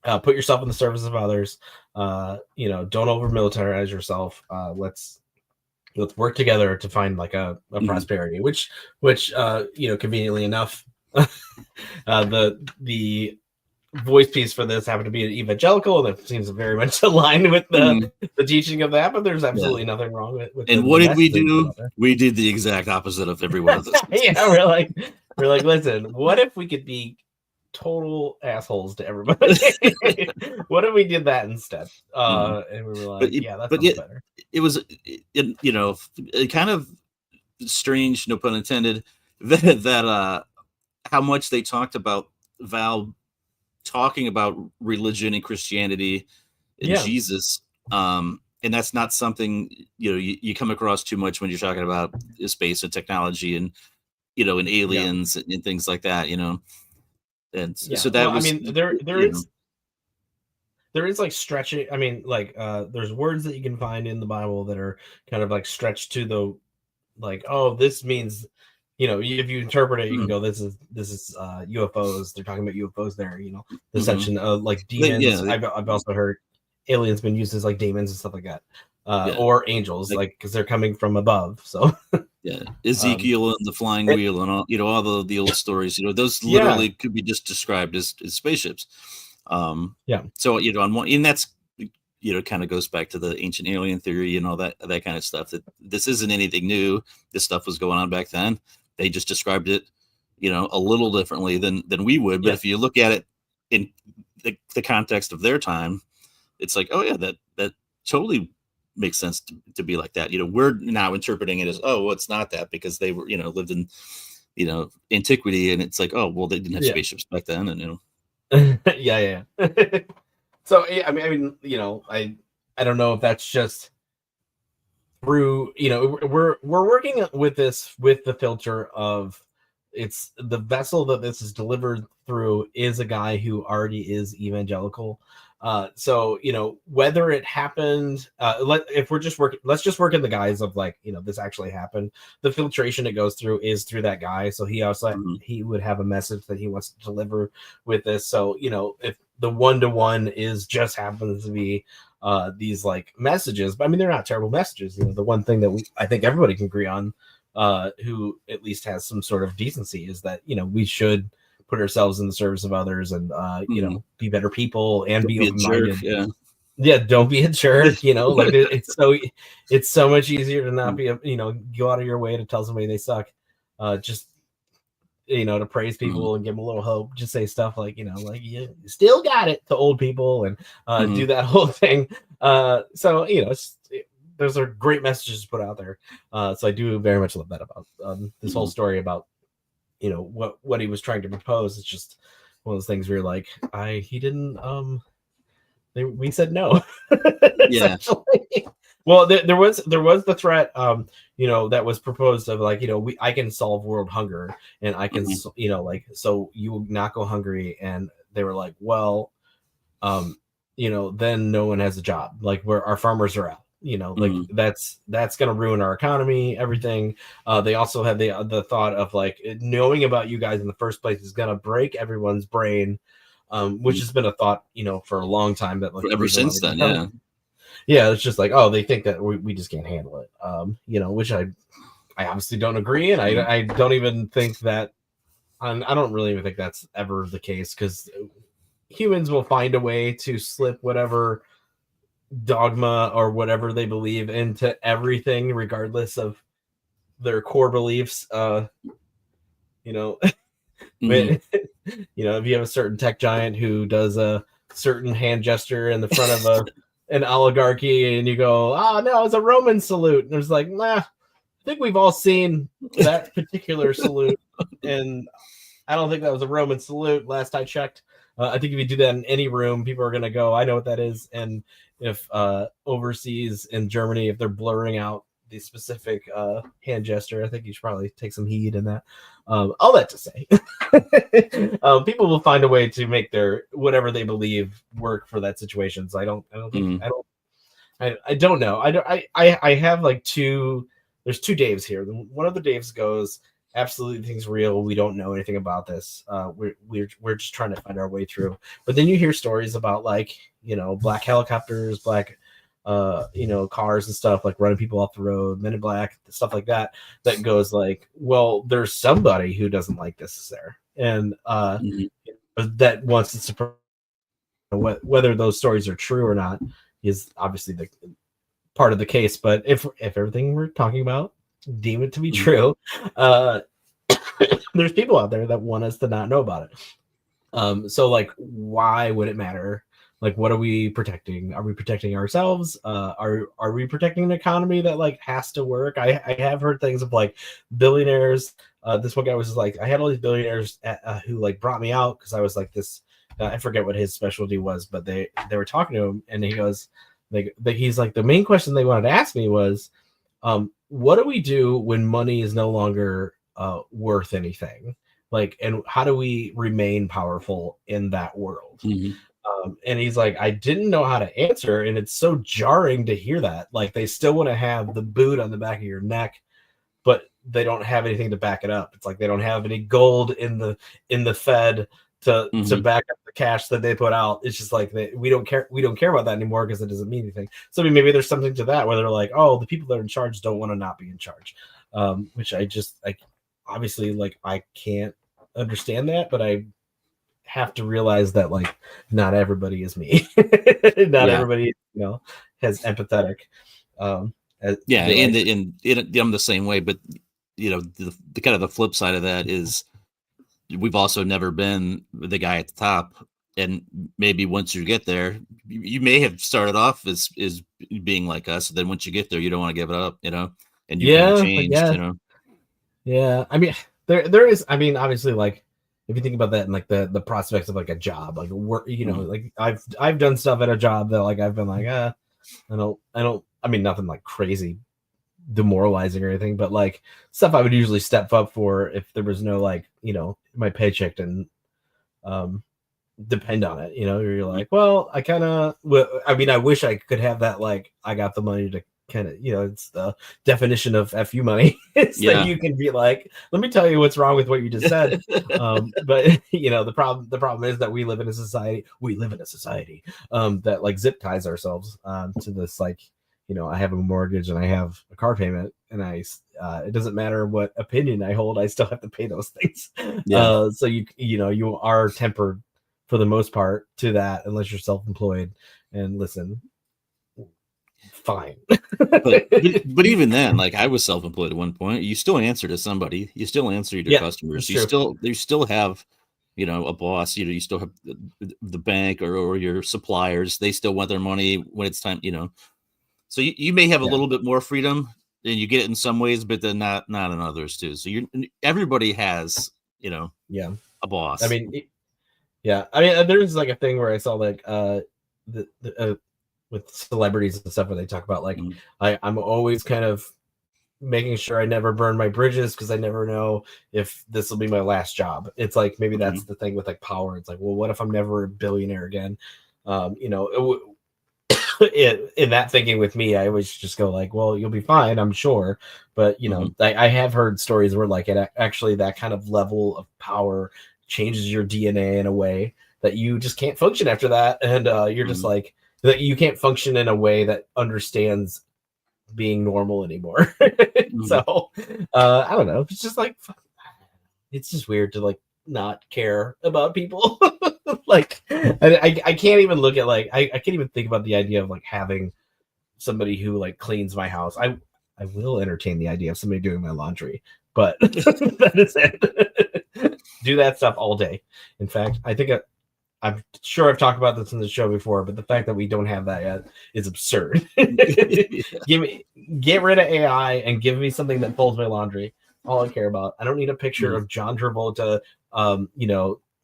Speaker 2: put yourself in the service of others. Don't over militarize yourself. Let's work together to find like a prosperity, which conveniently enough, the voice piece for this happened to be an evangelical, and it seems very much aligned with the teaching of that, but there's absolutely nothing wrong with
Speaker 3: and what did we do? We did the exact opposite of every one of those.
Speaker 2: We're like, listen, what if we could be total assholes to everybody? What if we did that instead? And we were like, that's better.
Speaker 3: It was, kind of strange, no pun intended, that how much they talked about Val talking about religion and Christianity and Jesus, and that's not something you come across too much when you're talking about space and technology and and aliens and things like that. And so that was
Speaker 2: there is like stretching. I mean, like there's words that you can find in the Bible that are kind of like stretched to the like, oh, this means, if you interpret it, you can go, this is UFOs. They're talking about UFOs there. The section of like demons. I've also heard aliens been used as like demons and stuff like that, or angels, like because they're coming from above. So
Speaker 3: Ezekiel and the flying wheel and all the old stories. Those literally could be just described as spaceships. So on one, and that's kind of goes back to the ancient alien theory and all that kind of stuff. That this isn't anything new. This stuff was going on back then. They just described it, a little differently than we would. But if you look at it in the context of their time, it's like, oh yeah, that totally makes sense to be like that. We're now interpreting it as, oh, well, it's not that because they were, lived in, antiquity, and it's like, oh, well, they didn't have spaceships back then, and
Speaker 2: yeah. So I mean, I don't know if that's just through, we're working with this with the filter of it's the vessel that this is delivered through is a guy who already is evangelical. So whether it happened, let's just work in the guise of like, this actually happened. The filtration it goes through is through that guy. So he also he would have a message that he wants to deliver with this. So if the 1-to-1 is just happens to be these like messages, but I mean they're not terrible messages. The one thing that I think everybody can agree on, who at least has some sort of decency, is that we should put ourselves in the service of others and be better people and be open-minded. Don't be a jerk. Like it's so much easier to not be go out of your way to tell somebody they suck, just to praise people and give them a little hope. Just say stuff like like you still got it to old people and do that whole thing. So those are great messages to put out there. So I do very much love that about this whole story about what he was trying to propose. It's just one of those things where you're like, he didn't we said no. Well, there was the threat that was proposed of like I can solve world hunger and I can so you will not go hungry, and they were like, well then no one has a job, like where our farmers are out. Like that's going to ruin our economy, everything. They also had the thought of like knowing about you guys in the first place is going to break everyone's brain, which has been a thought, for a long time, that like
Speaker 3: ever since then.
Speaker 2: It's just like, oh, they think that we just can't handle it. Which I obviously don't agree. And I don't even think that, I don't really even think that's ever the case, because humans will find a way to slip whatever dogma or whatever they believe into everything, regardless of their core beliefs. If you have a certain tech giant who does a certain hand gesture in the front of an oligarchy, and you go, oh no, it's a Roman salute, and there's like, nah, I think we've all seen that particular salute, and I don't think that was a Roman salute last I checked. I think if you do that in any room, people are going to go, I know what that is. And if overseas in Germany, if they're blurring out the specific hand gesture, I think you should probably take some heed in that. All that to say, people will find a way to make their whatever they believe work for that situation. So I don't know. I have like there's two Daves here. One of the Daves goes, absolutely, things real. We don't know anything about this. We're just trying to find our way through. But then you hear stories about like black helicopters, black cars and stuff, like running people off the road, Men in Black, stuff like that. That goes like, well, there's somebody who doesn't like this is there, and that wants to surprise. Whether those stories are true or not is obviously the part of the case. But if everything we're talking about deem it to be true, there's people out there that want us to not know about it. So like, why would it matter? Like, what are we protecting? Are we protecting ourselves? Are we protecting an economy that like has to work? I have heard things of like billionaires. This one guy was like, I had all these billionaires who like brought me out because I was like this. I forget what his specialty was, but they were talking to him, and he goes, he's like, the main question they wanted to ask me was, what do we do when money is no longer worth anything? Like, and how do we remain powerful in that world? And he's like, I didn't know how to answer, and it's so jarring to hear that. Like, they still want to have the boot on the back of your neck, but they don't have anything to back it up. It's like they don't have any gold in the Fed to back up the cash that they put out. It's just like we don't care about that anymore because it doesn't mean anything. So I mean, maybe there's something to that where they're like, oh, the people that are in charge don't want to not be in charge, which I obviously, like, I can't understand that, but I have to realize that, like, not everybody is me. Not everybody, has empathetic. I'm the
Speaker 3: same way, but the kind of the flip side of that is we've also never been the guy at the top, and maybe once you get there, you may have started off as being like us. Then once you get there, you don't want to give it up, and you kind of changed,
Speaker 2: Yeah, I mean, there is. I mean, obviously, like, if you think about that and like the prospects of like a job, like work, like I've done stuff at a job that, like, I've been like, I don't. I mean, nothing like crazy demoralizing or anything, but like stuff I would usually step up for if there was no, like, my paycheck didn't depend on it. You're like, well, I mean, I wish I could have that. Like, I got the money to kind of, it's the definition of FU money. It's that you can be like, let me tell you what's wrong with what you just said. But the problem is that we live in a society that, like, zip ties ourselves to this, like, I have a mortgage and I have a car payment, and it doesn't matter what opinion I hold, I still have to pay those things. So you are tempered for the most part to that, unless you're self-employed. And listen, fine.
Speaker 3: but even then, like, I was self-employed at one point. You still answer to somebody. You still answer to customers. You still have, a boss. You still have the bank or your suppliers. They still want their money when it's time. So you may have a little bit more freedom, and you get it in some ways, but then not in others too. So everybody has, a boss.
Speaker 2: I mean, there's like a thing where I saw, like, with celebrities and stuff, where they talk about, like, I'm always kind of making sure I never burn my bridges because I never know if this will be my last job. It's like, maybe that's the thing with, like, power. It's like, well, what if I'm never a billionaire again? In that thinking with me, I always just go like, well, you'll be fine, I'm sure. But I have heard stories where, like, it actually, that kind of level of power changes your DNA in a way that you just can't function after that, and you're just like, that you can't function in a way that understands being normal anymore. So I don't know, it's just like, it's just weird to, like, not care about people. Like, I can't even look at, like, I can't even think about the idea of, like, having somebody who, like, cleans my house. I will entertain the idea of somebody doing my laundry, but that is it. Do that stuff all day. In fact, I think I'm sure I've talked about this in the show before, but the fact that we don't have that yet is absurd. Get rid of AI and give me something that folds my laundry. All I care about. I don't need a picture of John Travolta,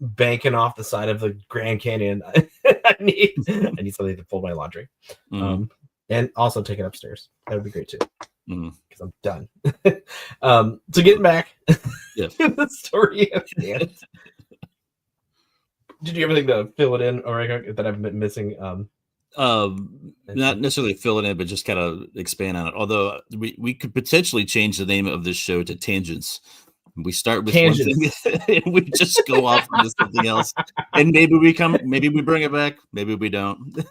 Speaker 2: banking off the side of the Grand Canyon. I need something to fold my laundry, and also take it upstairs. That would be great too, because I'm done. So getting back to the story of hand. Did you ever think to fill it in, or that I've been missing?
Speaker 3: Not necessarily fill it in, but just kind of expand on it. Although we could potentially change the name of this show to Tangents. We start with Tangents. One thing, and we just go off into something else, and maybe we bring it back, maybe we don't.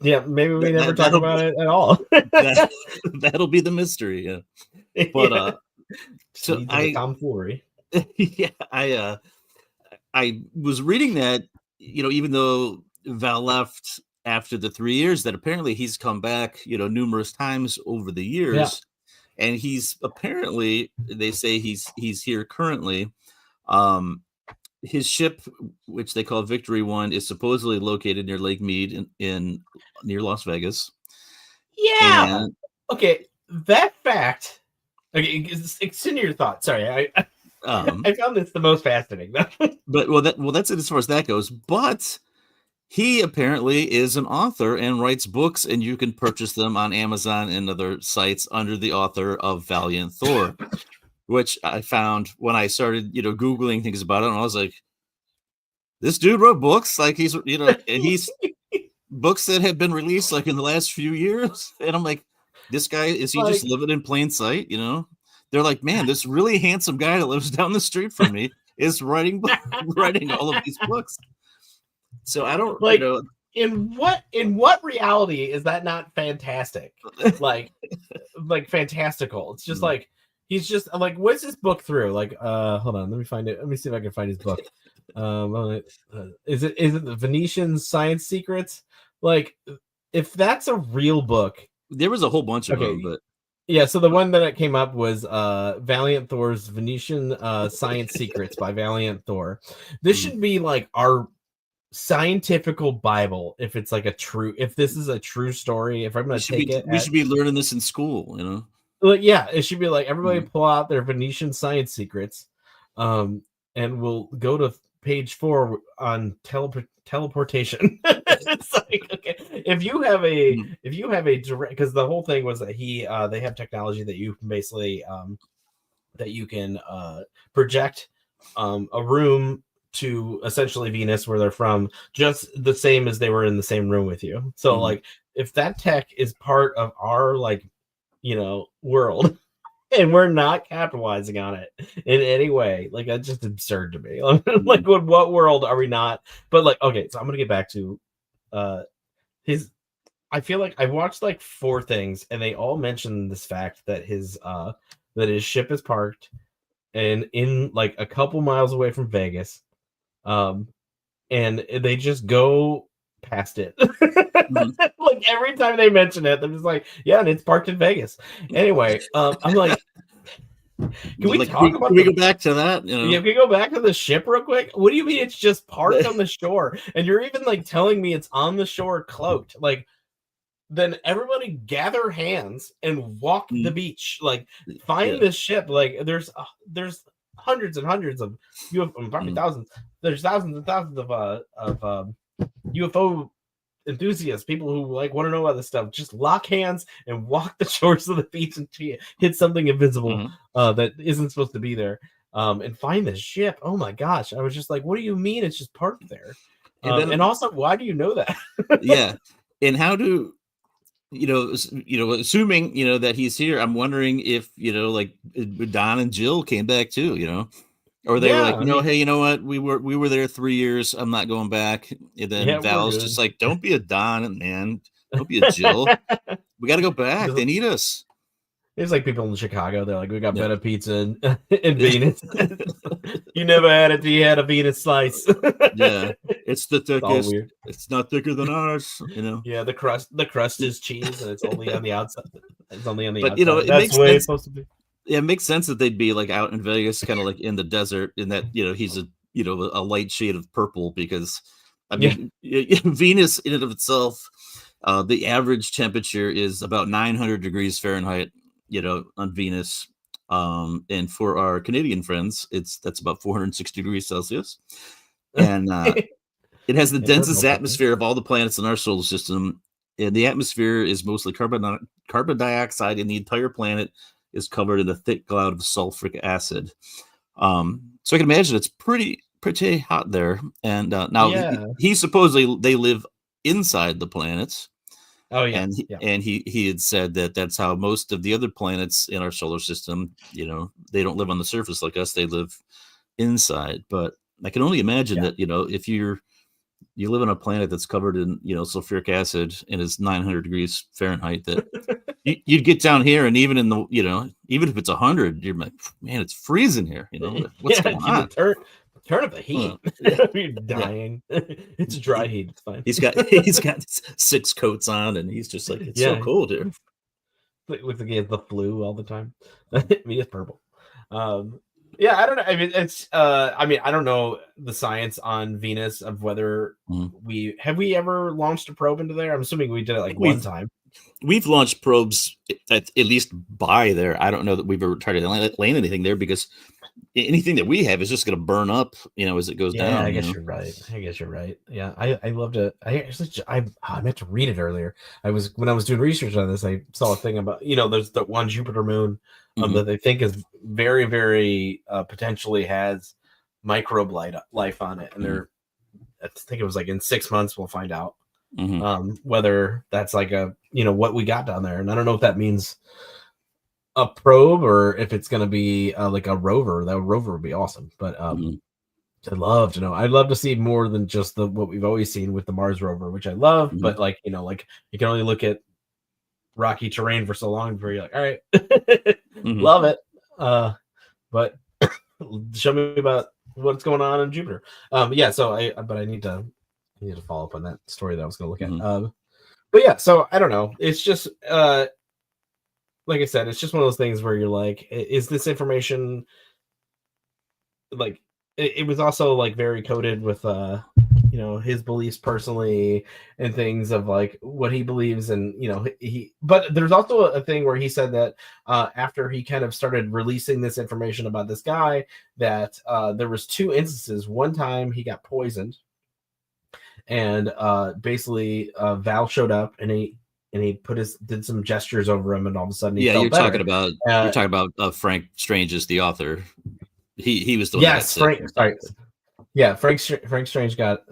Speaker 2: Yeah, maybe we never talk about it at all.
Speaker 3: That'll be the mystery. Yeah, but so
Speaker 2: tomfoolery.
Speaker 3: Yeah, I was reading that, even though Val left after the 3 years, that apparently he's come back, numerous times over the years. Yeah. And he's apparently, they say he's here currently. His ship, which they call Victory 1, is supposedly located near Lake Mead in near Las Vegas.
Speaker 2: Yeah. Okay, that fact. Okay, extend your thoughts. Sorry, I found this the most fascinating.
Speaker 3: But that's it as far as that goes. But he apparently is an author and writes books, and you can purchase them on Amazon and other sites under the author of Valiant Thor, which I found when I started, Googling things about it. And I was like, this dude wrote books. Like he's books that have been released like in the last few years. And I'm like, this guy, is he just living in plain sight? They're like, man, this really handsome guy that lives down the street from me is writing all of these books. So I don't
Speaker 2: in what reality is that not fantastic? Like fantastical. It's just like he's just like, what's this book through? Like, hold on, let me find it. Let me see if I can find his book. Is it the Venetian Science Secrets? Like, if that's a real book,
Speaker 3: there was a whole bunch of them, but
Speaker 2: yeah. So the one that came up was Valiant Thor's Venetian Science Secrets by Valiant Thor. This should be like our scientifical Bible. If it's like if this is a true story, if I'm going to take it,
Speaker 3: we should be learning this in school.
Speaker 2: Like, yeah, it should be like everybody pull out their Venetian Science Secrets, and we'll go to page 4 on teleportation. It's like, okay, if you have a direct, because the whole thing was that they have technology that you can basically that you can project a room to essentially Venus where they're from, just the same as they were in the same room with you. So like, if that tech is part of our world, and we're not capitalizing on it in any way, like, that's just absurd to me. Like, what world are we not? But like, okay, so I'm gonna get back to I feel like I watched like 4 things, and they all mention this fact that his ship is parked and in like a couple miles away from Vegas, and they just go past it. Like every time they mention it, they're just like, yeah, and it's parked in Vegas. Anyway, I'm like, can we
Speaker 3: go back to that?
Speaker 2: Yeah, can we go back to the ship real quick? What do you mean it's just parked on the shore? And you're even like telling me it's on the shore cloaked. Like, then everybody gather hands and walk the beach. Like, find this ship. Like, there's hundreds and hundreds of UFO, probably thousands. There's thousands and thousands of UFO enthusiasts, people who like want to know about this stuff. Just lock hands and walk the shores of the beach and hit something invisible that isn't supposed to be there, and find the ship. Oh my gosh, I was just like, what do you mean it's just parked there? And also, why do you know that?
Speaker 3: Yeah, and how do assuming that he's here, I'm wondering if like Don and Jill came back too, or they were like, hey, you know what? We were there 3 years. I'm not going back. And then Val's just like, don't be a Don, man. Don't be a Jill. We got to go back. They need us.
Speaker 2: There's like people in Chicago. They're like, we got better pizza in Venus. You never had it. You had a Venus slice.
Speaker 3: Yeah, it's the thickest. It's not thicker than ours.
Speaker 2: Yeah, the crust is cheese, and it's only on the outside. It's only on the outside.
Speaker 3: It
Speaker 2: That's
Speaker 3: makes
Speaker 2: the way
Speaker 3: sense.
Speaker 2: it's supposed to be.
Speaker 3: Yeah, it makes sense that they'd be like out in Vegas, kind of like in the desert, in that he's a light shade of purple, because I mean Venus in and of itself, the average temperature is about 900 degrees Fahrenheit, on Venus, and for our Canadian friends, that's about 460 degrees Celsius, and it has the densest atmosphere of all the planets in our solar system, and the atmosphere is mostly carbon dioxide, and the entire planet is covered in a thick cloud of sulfuric acid. So I can imagine it's pretty hot there. And now he supposedly they live inside the planets.
Speaker 2: Oh yeah,
Speaker 3: and he had said that that's how most of the other planets in our solar system, they don't live on the surface like us; they live inside. But I can only imagine that if you live on a planet that's covered in sulfuric acid and is 900 degrees Fahrenheit, that you'd get down here, and even in the even if it's 100, you're like, man, it's freezing here. What's going on?
Speaker 2: Turn up the heat. You're dying. It's dry heat. It's fine.
Speaker 3: He's got 6 coats on, and he's just like, it's so cold here.
Speaker 2: Looks like he has the flu all the time. I mean, it's purple. Yeah, I don't know. I mean, it's I don't know the science on Venus of whether we ever launched a probe into there. I'm assuming we did it like one time.
Speaker 3: We've launched probes at least by there. I don't know that we've ever tried to land anything there, because anything that we have is just going to burn up, as it goes down.
Speaker 2: I guess you're right. Yeah, I love to. I meant to read it earlier. When I was doing research on this, I saw a thing about there's the one Jupiter moon that they think is very, very potentially has microbe life on it, and I think it was like in 6 months we'll find out whether that's like what we got down there, and I don't know if that means a probe or if it's going to be like a rover. That rover would be awesome, but I'd love to know. I'd love to see more than just what we've always seen with the Mars rover, which I love, but like you can only look at rocky terrain for so long before you're like, all right, love it, but show me about what's going on in Jupiter. So I need to follow up on that story that I was going to look at. But yeah, so I don't know. It's just like I said, it's just one of those things where you're like, is this information like it was also like very coded with his beliefs personally and things of like what he believes, and but there's also a thing where he said that after he kind of started releasing this information about this guy, that there was 2 instances. One time he got poisoned, and basically Val showed up and he did some gestures over him, and all of a sudden he felt better.
Speaker 3: You're talking about Frank Strange is the author. He was the one.
Speaker 2: Yes, Frank. Sorry. Yeah, Frank Strange got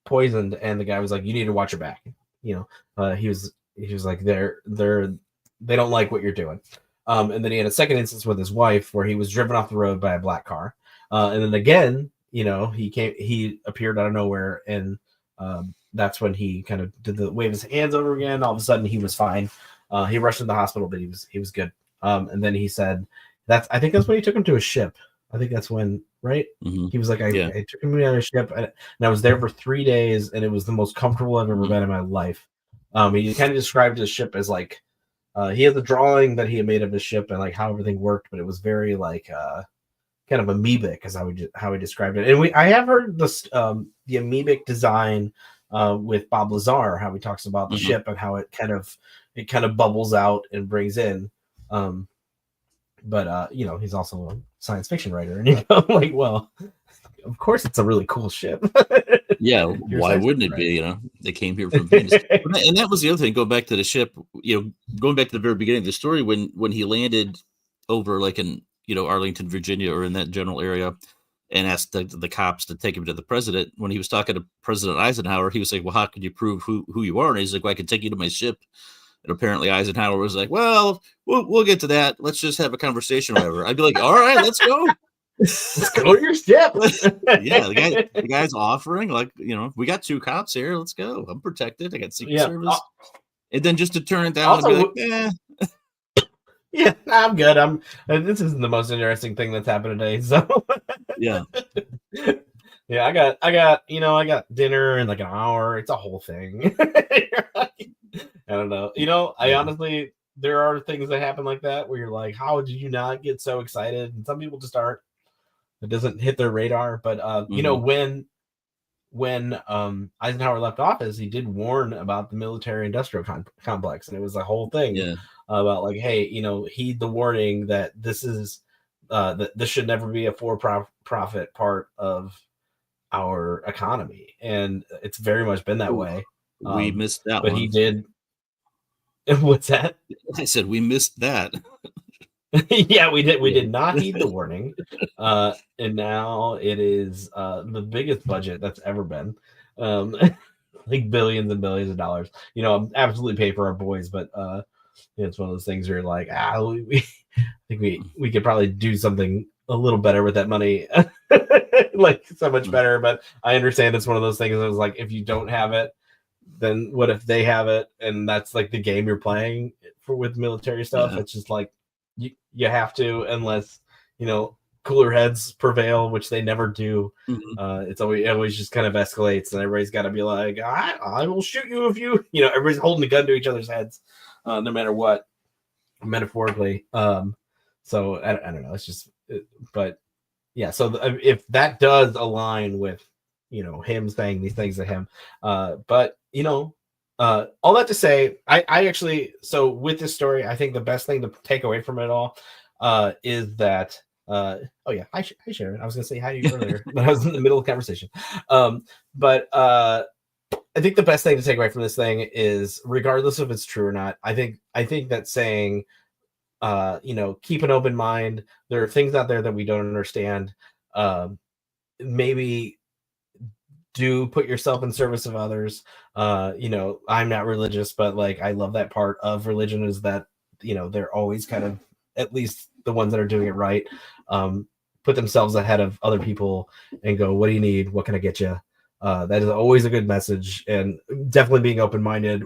Speaker 2: poisoned, and the guy was like, "You need to watch your back." He was like, they don't like what you're doing. And then he had a second instance with his wife where he was driven off the road by a black car, and then again, he appeared out of nowhere, and that's when he kind of did the wave his hands over again. All of a sudden, he was fine. He rushed to the hospital, but he was good. And then he said I think that's when he took him to a ship. I think that's when, right? He was like, I took him on a ship, and I was there for 3 days, and it was the most comfortable I've ever been in my life. He kind of described his ship as like, he has a drawing that he had made of his ship and like how everything worked, but it was very like kind of amoebic, is how he described it. And I have heard this the amoebic design with Bob Lazar, how he talks about the ship and how it kind of bubbles out and brings in. But he's also a science fiction writer, and like, well, of course it's a really cool ship.
Speaker 3: Yeah, why wouldn't it be? They came here from Venus, and that was the other thing. Going back to the ship, going back to the very beginning of the story, when he landed over like in Arlington, Virginia, or in that general area, and asked the cops to take him to the president. When he was talking to President Eisenhower, he was like, "Well, how can you prove who you are?" And he's like, "Well, I can take you to my ship." And apparently Eisenhower was like, "Well, we'll get to that. Let's just have a conversation or whatever." I'd be like, "All right, let's go.
Speaker 2: Let's go to your ship."
Speaker 3: Yeah, the guy's offering, like, we got 2 cops here. Let's go. I'm protected. I got Secret Service. And then just to turn it down and be like,
Speaker 2: yeah, I'm good. This isn't the most interesting thing that's happened today. So
Speaker 3: yeah.
Speaker 2: Yeah, I got dinner in like an hour. It's a whole thing. I don't know. I honestly, there are things that happen like that where you're like, how did you not get so excited? And some people just aren't. It doesn't hit their radar. But when Eisenhower left office, he did warn about the military-industrial complex, and it was a whole thing about like, hey, heed the warning that this is that this should never be a for-profit part of our economy, and it's very much been that way.
Speaker 3: We missed that
Speaker 2: but
Speaker 3: one.
Speaker 2: He did. What's that?
Speaker 3: I said we missed that.
Speaker 2: Yeah, we did. We did not heed the warning, and now it is the biggest budget that's ever been, like billions and billions of dollars. I'm absolutely pay for our boys, but it's one of those things where you're like, I think we could probably do something a little better with that money, like so much better. But I understand it's one of those things. It was like, if you don't have it, then what if they have it? And that's like the game you're playing with military stuff. Yeah. It's just like you have to, unless cooler heads prevail, which they never do. It always just kind of escalates, and everybody's got to be like, I will shoot you if you everybody's holding a gun to each other's heads, no matter what, metaphorically. So I don't know. It's just, but yeah. So if that does align with him saying these things to him, but all that to say, I actually, so with this story, I think the best thing to take away from it all is that oh yeah, hi Sharon. I was gonna say hi to you earlier, but I was in the middle of the conversation. But I think the best thing to take away from this thing is, regardless if it's true or not, I think that saying, keep an open mind. There are things out there that we don't understand. Maybe do put yourself in service of others. I'm not religious, but like I love that part of religion is that they're always kind of, at least the ones that are doing it right, put themselves ahead of other people and go, what do you need? What can I get you? That is always a good message, and definitely being open-minded,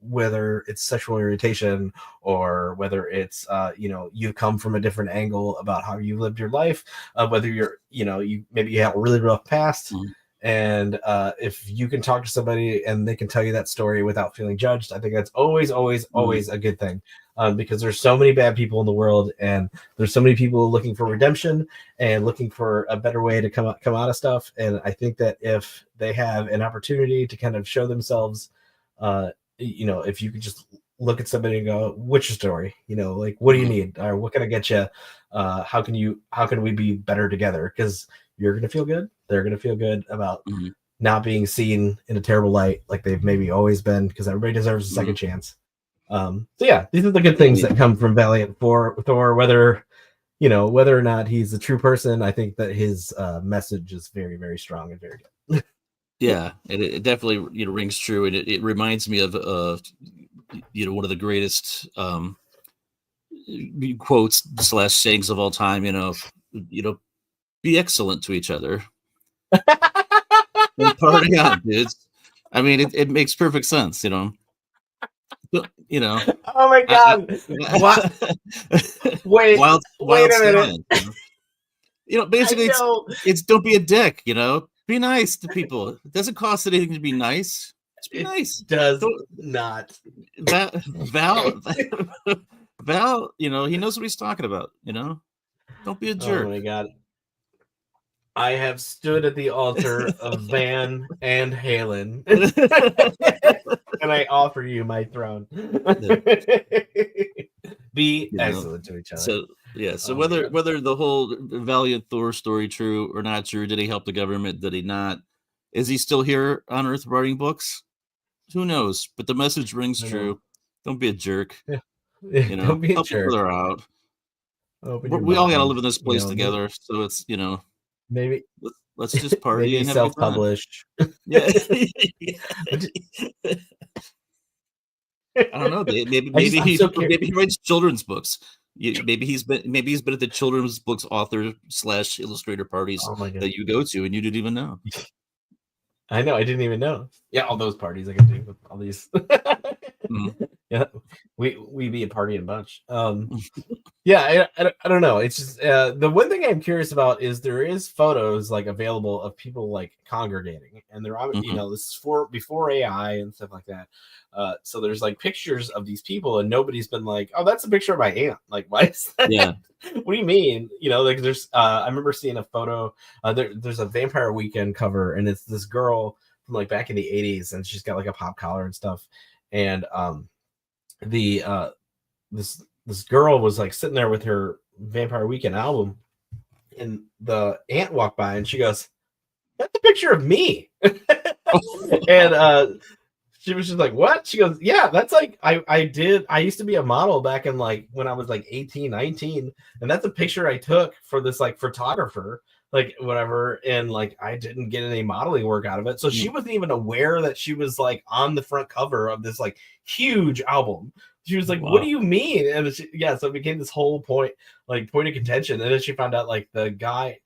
Speaker 2: whether it's sexual orientation or whether it's, you come from a different angle about how you lived your life, whether you're, maybe you have a really rough past. Mm-hmm. And if you can talk to somebody and they can tell you that story without feeling judged, I think that's always a good thing, because there's so many bad people in the world, and there's so many people looking for redemption and looking for a better way to come out of stuff. And I think that if they have an opportunity to kind of show themselves, if you could just look at somebody and go, what's your story? Like, what do you need? Or what can I get you? How can we be better together? Because you're going to feel good. They're going to feel good about not being seen in a terrible light like they've maybe always been, because everybody deserves a second chance. So yeah, these are the good things that come from Valiant Thor, whether or not he's a true person. I think that his message is very, very strong and very good.
Speaker 3: Yeah, and it definitely rings true, and it reminds me of one of the greatest quotes / sayings of all time. Be excellent to each other. Party on, dudes. I mean, it makes perfect sense,
Speaker 2: Oh my God! Wait a minute.
Speaker 3: Basically, it's don't be a dick. Be nice to people. It doesn't cost anything to be nice. Just be nice.
Speaker 2: Does not.
Speaker 3: Val, he knows what he's talking about. Don't be a jerk.
Speaker 2: Oh my God. I have stood at the altar of Van and Halen, and I offer you my throne. Be excellent to each other.
Speaker 3: So whether the whole Valiant Thor story true or not true, did he help the government? Did he not? Is he still here on Earth writing books? Who knows? But the message rings true. Don't be a jerk.
Speaker 2: Yeah. Don't be a
Speaker 3: help
Speaker 2: jerk.
Speaker 3: each other out. We all got to live in this place together. So it's
Speaker 2: maybe
Speaker 3: let's just party
Speaker 2: maybe
Speaker 3: and have
Speaker 2: self-published.
Speaker 3: Yeah. I don't know. Maybe he writes children's books. Maybe he's been at the children's books author / illustrator parties that you go to and you didn't even know.
Speaker 2: I know. I didn't even know. Yeah, all those parties I can do with all these. Yeah, we be a party and bunch. Yeah, I don't know. It's just the one thing I'm curious about is there is photos like available of people like congregating, and they're this is before AI and stuff like that. So there's like pictures of these people, and nobody's been like, oh, that's a picture of my aunt. Like, why is that?
Speaker 3: Yeah.
Speaker 2: What do you mean? Like there's I remember seeing a photo. There's a Vampire Weekend cover, and it's this girl from like back in the 80s, and she's got like a pop collar and stuff. And this girl was like sitting there with her Vampire Weekend album, and the aunt walked by, and she goes, "That's a picture of me." And she was just like, "What?" She goes, "Yeah, that's like I used to be a model back in like when I was like 18, 19, and that's a picture I took for this like photographer, like whatever, and like I didn't get any modeling work out of it." So she wasn't even aware that she was like on the front cover of this like huge album. She was like, wow. What do you mean? And so it became this whole point of contention. And then she found out like the guy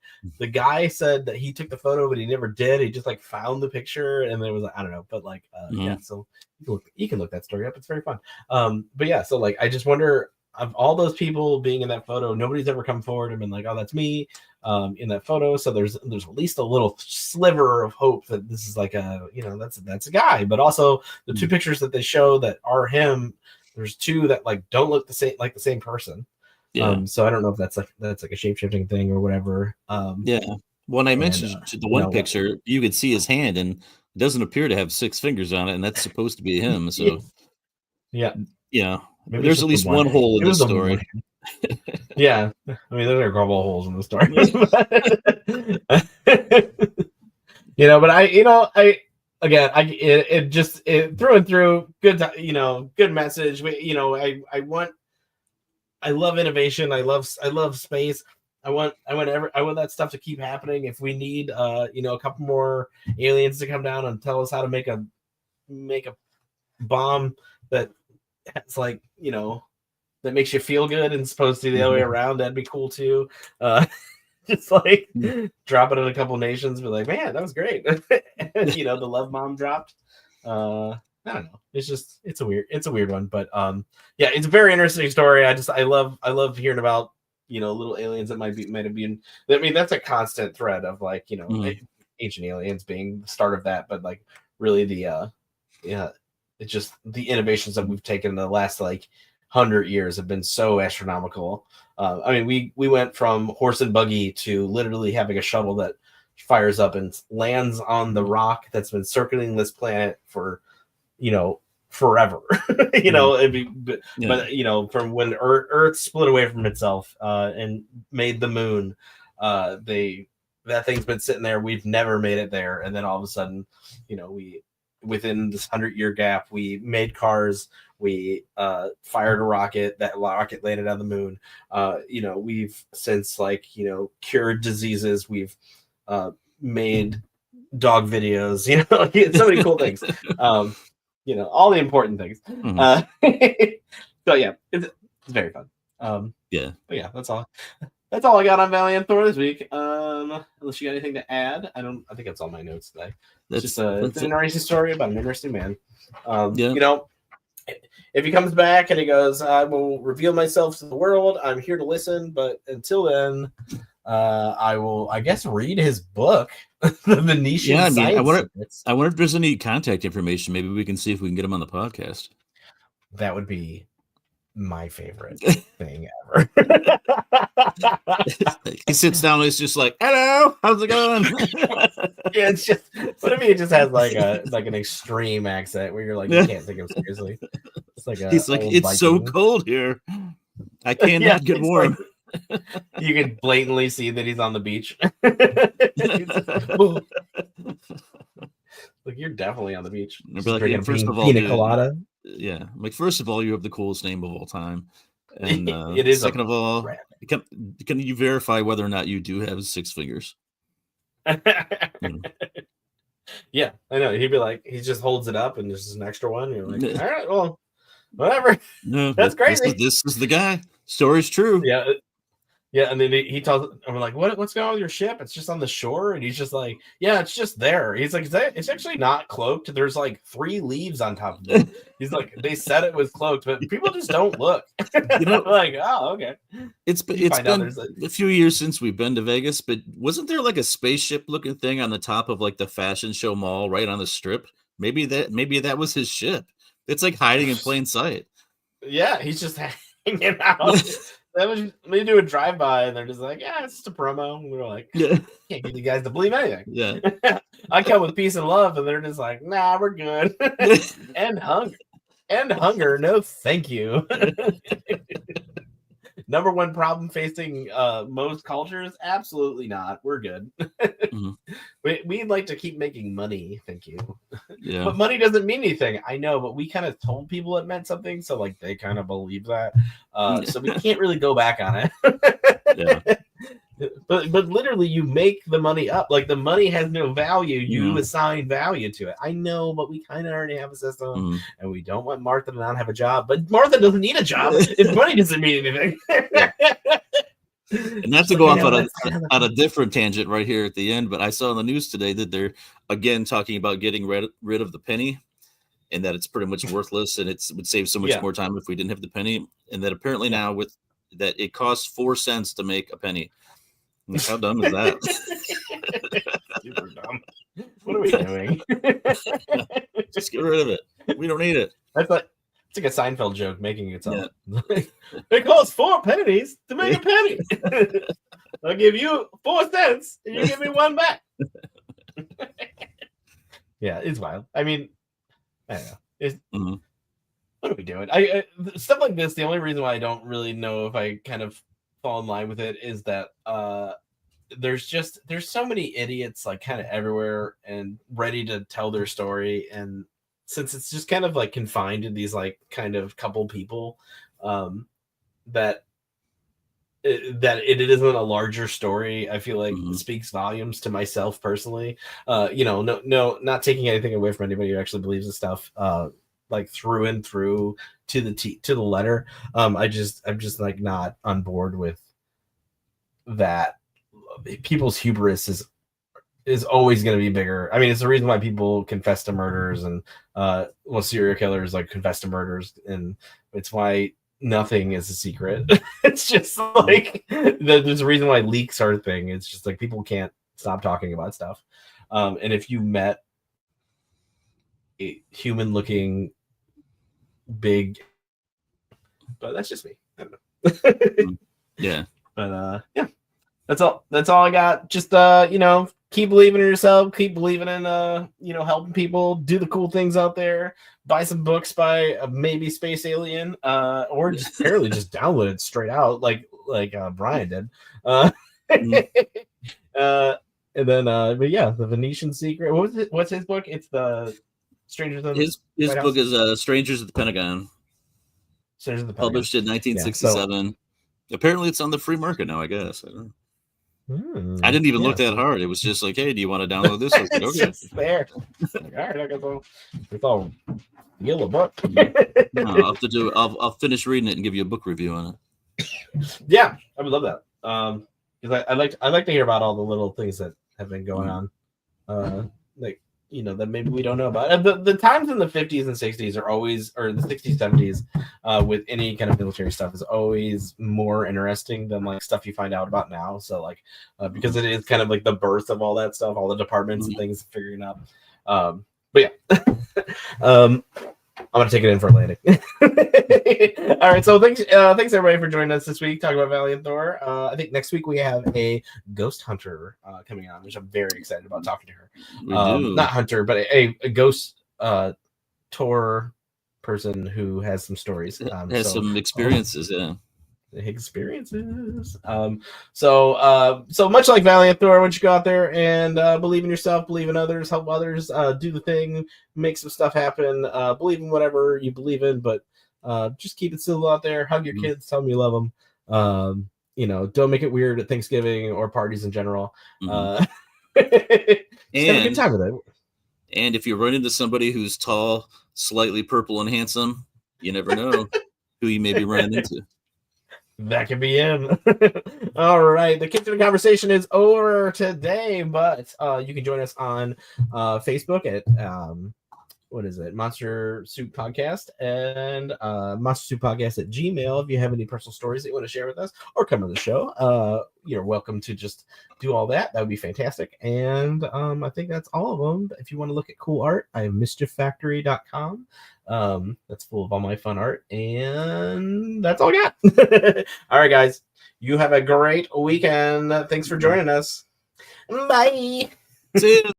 Speaker 2: said that he took the photo, but he never did. He just like found the picture, and it was like, I don't know, but like yeah, so you can look that story up. It's very fun. But yeah, so like I just wonder, of all those people being in that photo, nobody's ever come forward and been like, oh, that's me in that photo. So there's at least a little sliver of hope that this is like a, that's a guy. But also the two pictures that they show that are him, there's two that like don't look the same person. Yeah. So I don't know if that's like a shape-shifting thing or whatever.
Speaker 3: Yeah. When I mentioned the one picture, you could see his hand, and it doesn't appear to have 6 fingers on it, and that's supposed to be him. So
Speaker 2: yeah.
Speaker 3: There's at least one hole in the story.
Speaker 2: Yeah, I mean, there are a couple of holes in the story. But it just through and through good, good message. I love innovation. I love space. I want that stuff to keep happening. If we need a couple more aliens to come down and tell us how to make a bomb that has that makes you feel good and supposed to be the other way around, that'd be cool too. Just like drop it in a couple nations, be like, man, that was great. The love bomb dropped. I don't know. It's a weird one, but yeah, it's a very interesting story. I love hearing about little aliens that might have been. I mean, that's a constant thread of ancient aliens being the start of that, but like really it's just the innovations that we've taken in the last 100 years have been so astronomical. I mean, we went from horse and buggy to literally having a shuttle that fires up and lands on the rock that's been circling this planet for forever. But from when Earth split away from itself and made the moon, that thing's been sitting there. We've never made it there, and then all of a sudden, within this 100-year gap, we made cars. We fired a rocket. That rocket landed on the moon. We've since cured diseases. We've made dog videos. So many cool things. All the important things. So yeah, it's very fun.
Speaker 3: Yeah.
Speaker 2: But yeah, that's all. That's all I got on Valiant Thor this week. Unless you got anything to add, I think that's all my notes today. It's an interesting story about an interesting man. If he comes back and he goes, I will reveal myself to the world. I'm here to listen, but until then, I will, I guess, read his book, The Venetian Science.
Speaker 3: I wonder if there's any contact information. Maybe we can see if we can get him on the podcast.
Speaker 2: That would be my favorite thing ever.
Speaker 3: He sits down and he's just like, hello, how's it going?
Speaker 2: Yeah, it's just, what if he just has an extreme accent where you're like, you can't take him seriously. It's
Speaker 3: he's like, it's Viking. So cold here, I cannot get warm.
Speaker 2: You can blatantly see that he's on the beach. You're definitely on the beach.
Speaker 3: Like, first of all,
Speaker 2: pina colada.
Speaker 3: Yeah, first of all, you have the coolest name of all time, and
Speaker 2: it is.
Speaker 3: Second of all, can you verify whether or not you do have 6 fingers?
Speaker 2: Yeah, I know. He'd be like, he just holds it up, and there's just an extra one. You're like, all right, well, whatever.
Speaker 3: No,
Speaker 2: that's crazy.
Speaker 3: This is the guy. Story's true.
Speaker 2: Yeah. Yeah, and then he tells, I'm like, what's going on with your ship? It's just on the shore, and he's just like, yeah, it's just there. He's like, it's actually not cloaked. There's 3 leaves on top of it. He's like, they said it was cloaked, but people just don't look. Like, oh, okay.
Speaker 3: It's been a few years since we've been to Vegas, but wasn't there a spaceship looking thing on the top of the fashion show mall right on the strip? Maybe that was his ship. It's hiding in plain sight.
Speaker 2: Yeah, he's just hanging out. They do a drive-by and they're just like, yeah, it's just a promo. And we're like, can't get you guys to believe anything.
Speaker 3: Yeah.
Speaker 2: I come with peace and love, and they're just like, nah, we're good. And hunger. No, thank you. Number one problem facing most cultures? Absolutely not. We're good. We'd like to keep making money. Thank you.
Speaker 3: Yeah.
Speaker 2: But money doesn't mean anything. I know, but we kind of told people it meant something, so they kind of believe that. So we can't really go back on it.
Speaker 3: Yeah.
Speaker 2: But literally, you make the money up. The money has no value. You assign value to it. I know, but we kind of already have a system, and we don't want Martha to not have a job. But Martha doesn't need a job if money doesn't mean anything.
Speaker 3: And not to go off on a different tangent right here at the end, but I saw on the news today that they're again talking about getting rid of the penny, and that it's pretty much worthless, and it would save so much more time if we didn't have the penny, and that apparently now that it costs 4 cents to make a penny. How dumb is that?
Speaker 2: Super dumb. What are we doing?
Speaker 3: Just get rid of it. We don't need it.
Speaker 2: It's like a Seinfeld joke making itself. Yeah. It costs 4 pennies to make a penny. I'll give you 4 cents and you give me 1 back. Yeah, it's wild. I mean, I don't know. what are we doing? I stuff like this. The only reason why I don't really know if I kind of fall in line with it is that there's so many idiots like kind of everywhere and ready to tell their story, and since it's just kind of like confined to these like kind of couple people, that it isn't a larger story, I feel like speaks volumes to myself personally. No, not taking anything away from anybody who actually believes this stuff, like through and through to the letter. I'm just like not on board with that. People's hubris is always going to be bigger. I mean, it's the reason why people confess to murders and serial killers like confess to murders, and it's why nothing is a secret. It's just like there's a reason why leaks are a thing. It's just like people can't stop talking about stuff. And if you met a human looking big, but that's just me. I don't know.
Speaker 3: Yeah.
Speaker 2: But yeah. That's all I got. Just keep believing in yourself, keep believing in helping people, do the cool things out there, buy some books by a maybe space alien, or just barely just download it straight out like Brian did. And then but yeah, The Venetian Secret. What's his book? It's the Strangers of
Speaker 3: his book is Strangers at the Pentagon.
Speaker 2: Strangers at the Pentagon.
Speaker 3: Published in 1967. Yeah, apparently it's on the free market now, I guess. I don't know. I didn't even look that hard. It was just like, hey, do you want to download this? I was like, okay.
Speaker 2: It's there. Like, all right, I guess it's all yellow book.
Speaker 3: No, I'll finish reading it and give you a book review on it.
Speaker 2: Yeah, I would love that. Because I like to hear about all the little things that have been going on. That maybe we don't know about. The times in the 50s and 60s are always, or the 60s, 70s, with any kind of military stuff is always more interesting than like stuff you find out about now. So like, because it is kind of like the birth of all that stuff, all the departments and things figuring out. But yeah, I'm gonna take it in for a landing. All right, so thanks everybody for joining us this week talking about Valiant Thor. I think next week we have a ghost hunter coming on, which I'm very excited about talking to her. Not hunter, but a ghost tour person who has some stories.
Speaker 3: Has some experiences, yeah.
Speaker 2: Experiences. So much like Valiant Thor, why don't you go out there and believe in yourself, believe in others, help others, do the thing, make some stuff happen, believe in whatever you believe in, but just keep it civil out there. Hug your kids, tell them you love them. Don't make it weird at Thanksgiving or parties in general. Just have a good time with it.
Speaker 3: And if you run into somebody who's tall, slightly purple, and handsome, you never know who you may be running into.
Speaker 2: That could be him. All right. The Kick to the Conversation is over today, but you can join us on Facebook at what is it? Monster Soup Podcast and Monster Soup Podcast at Gmail. If you have any personal stories that you want to share with us or come on the show, you're welcome to just do all that. That would be fantastic. And I think that's all of them. If you want to look at cool art, I have mischieffactory.com. That's full of all my fun art. And that's all I got. All right, guys. You have a great weekend. Thanks for joining us. Bye.
Speaker 3: See you.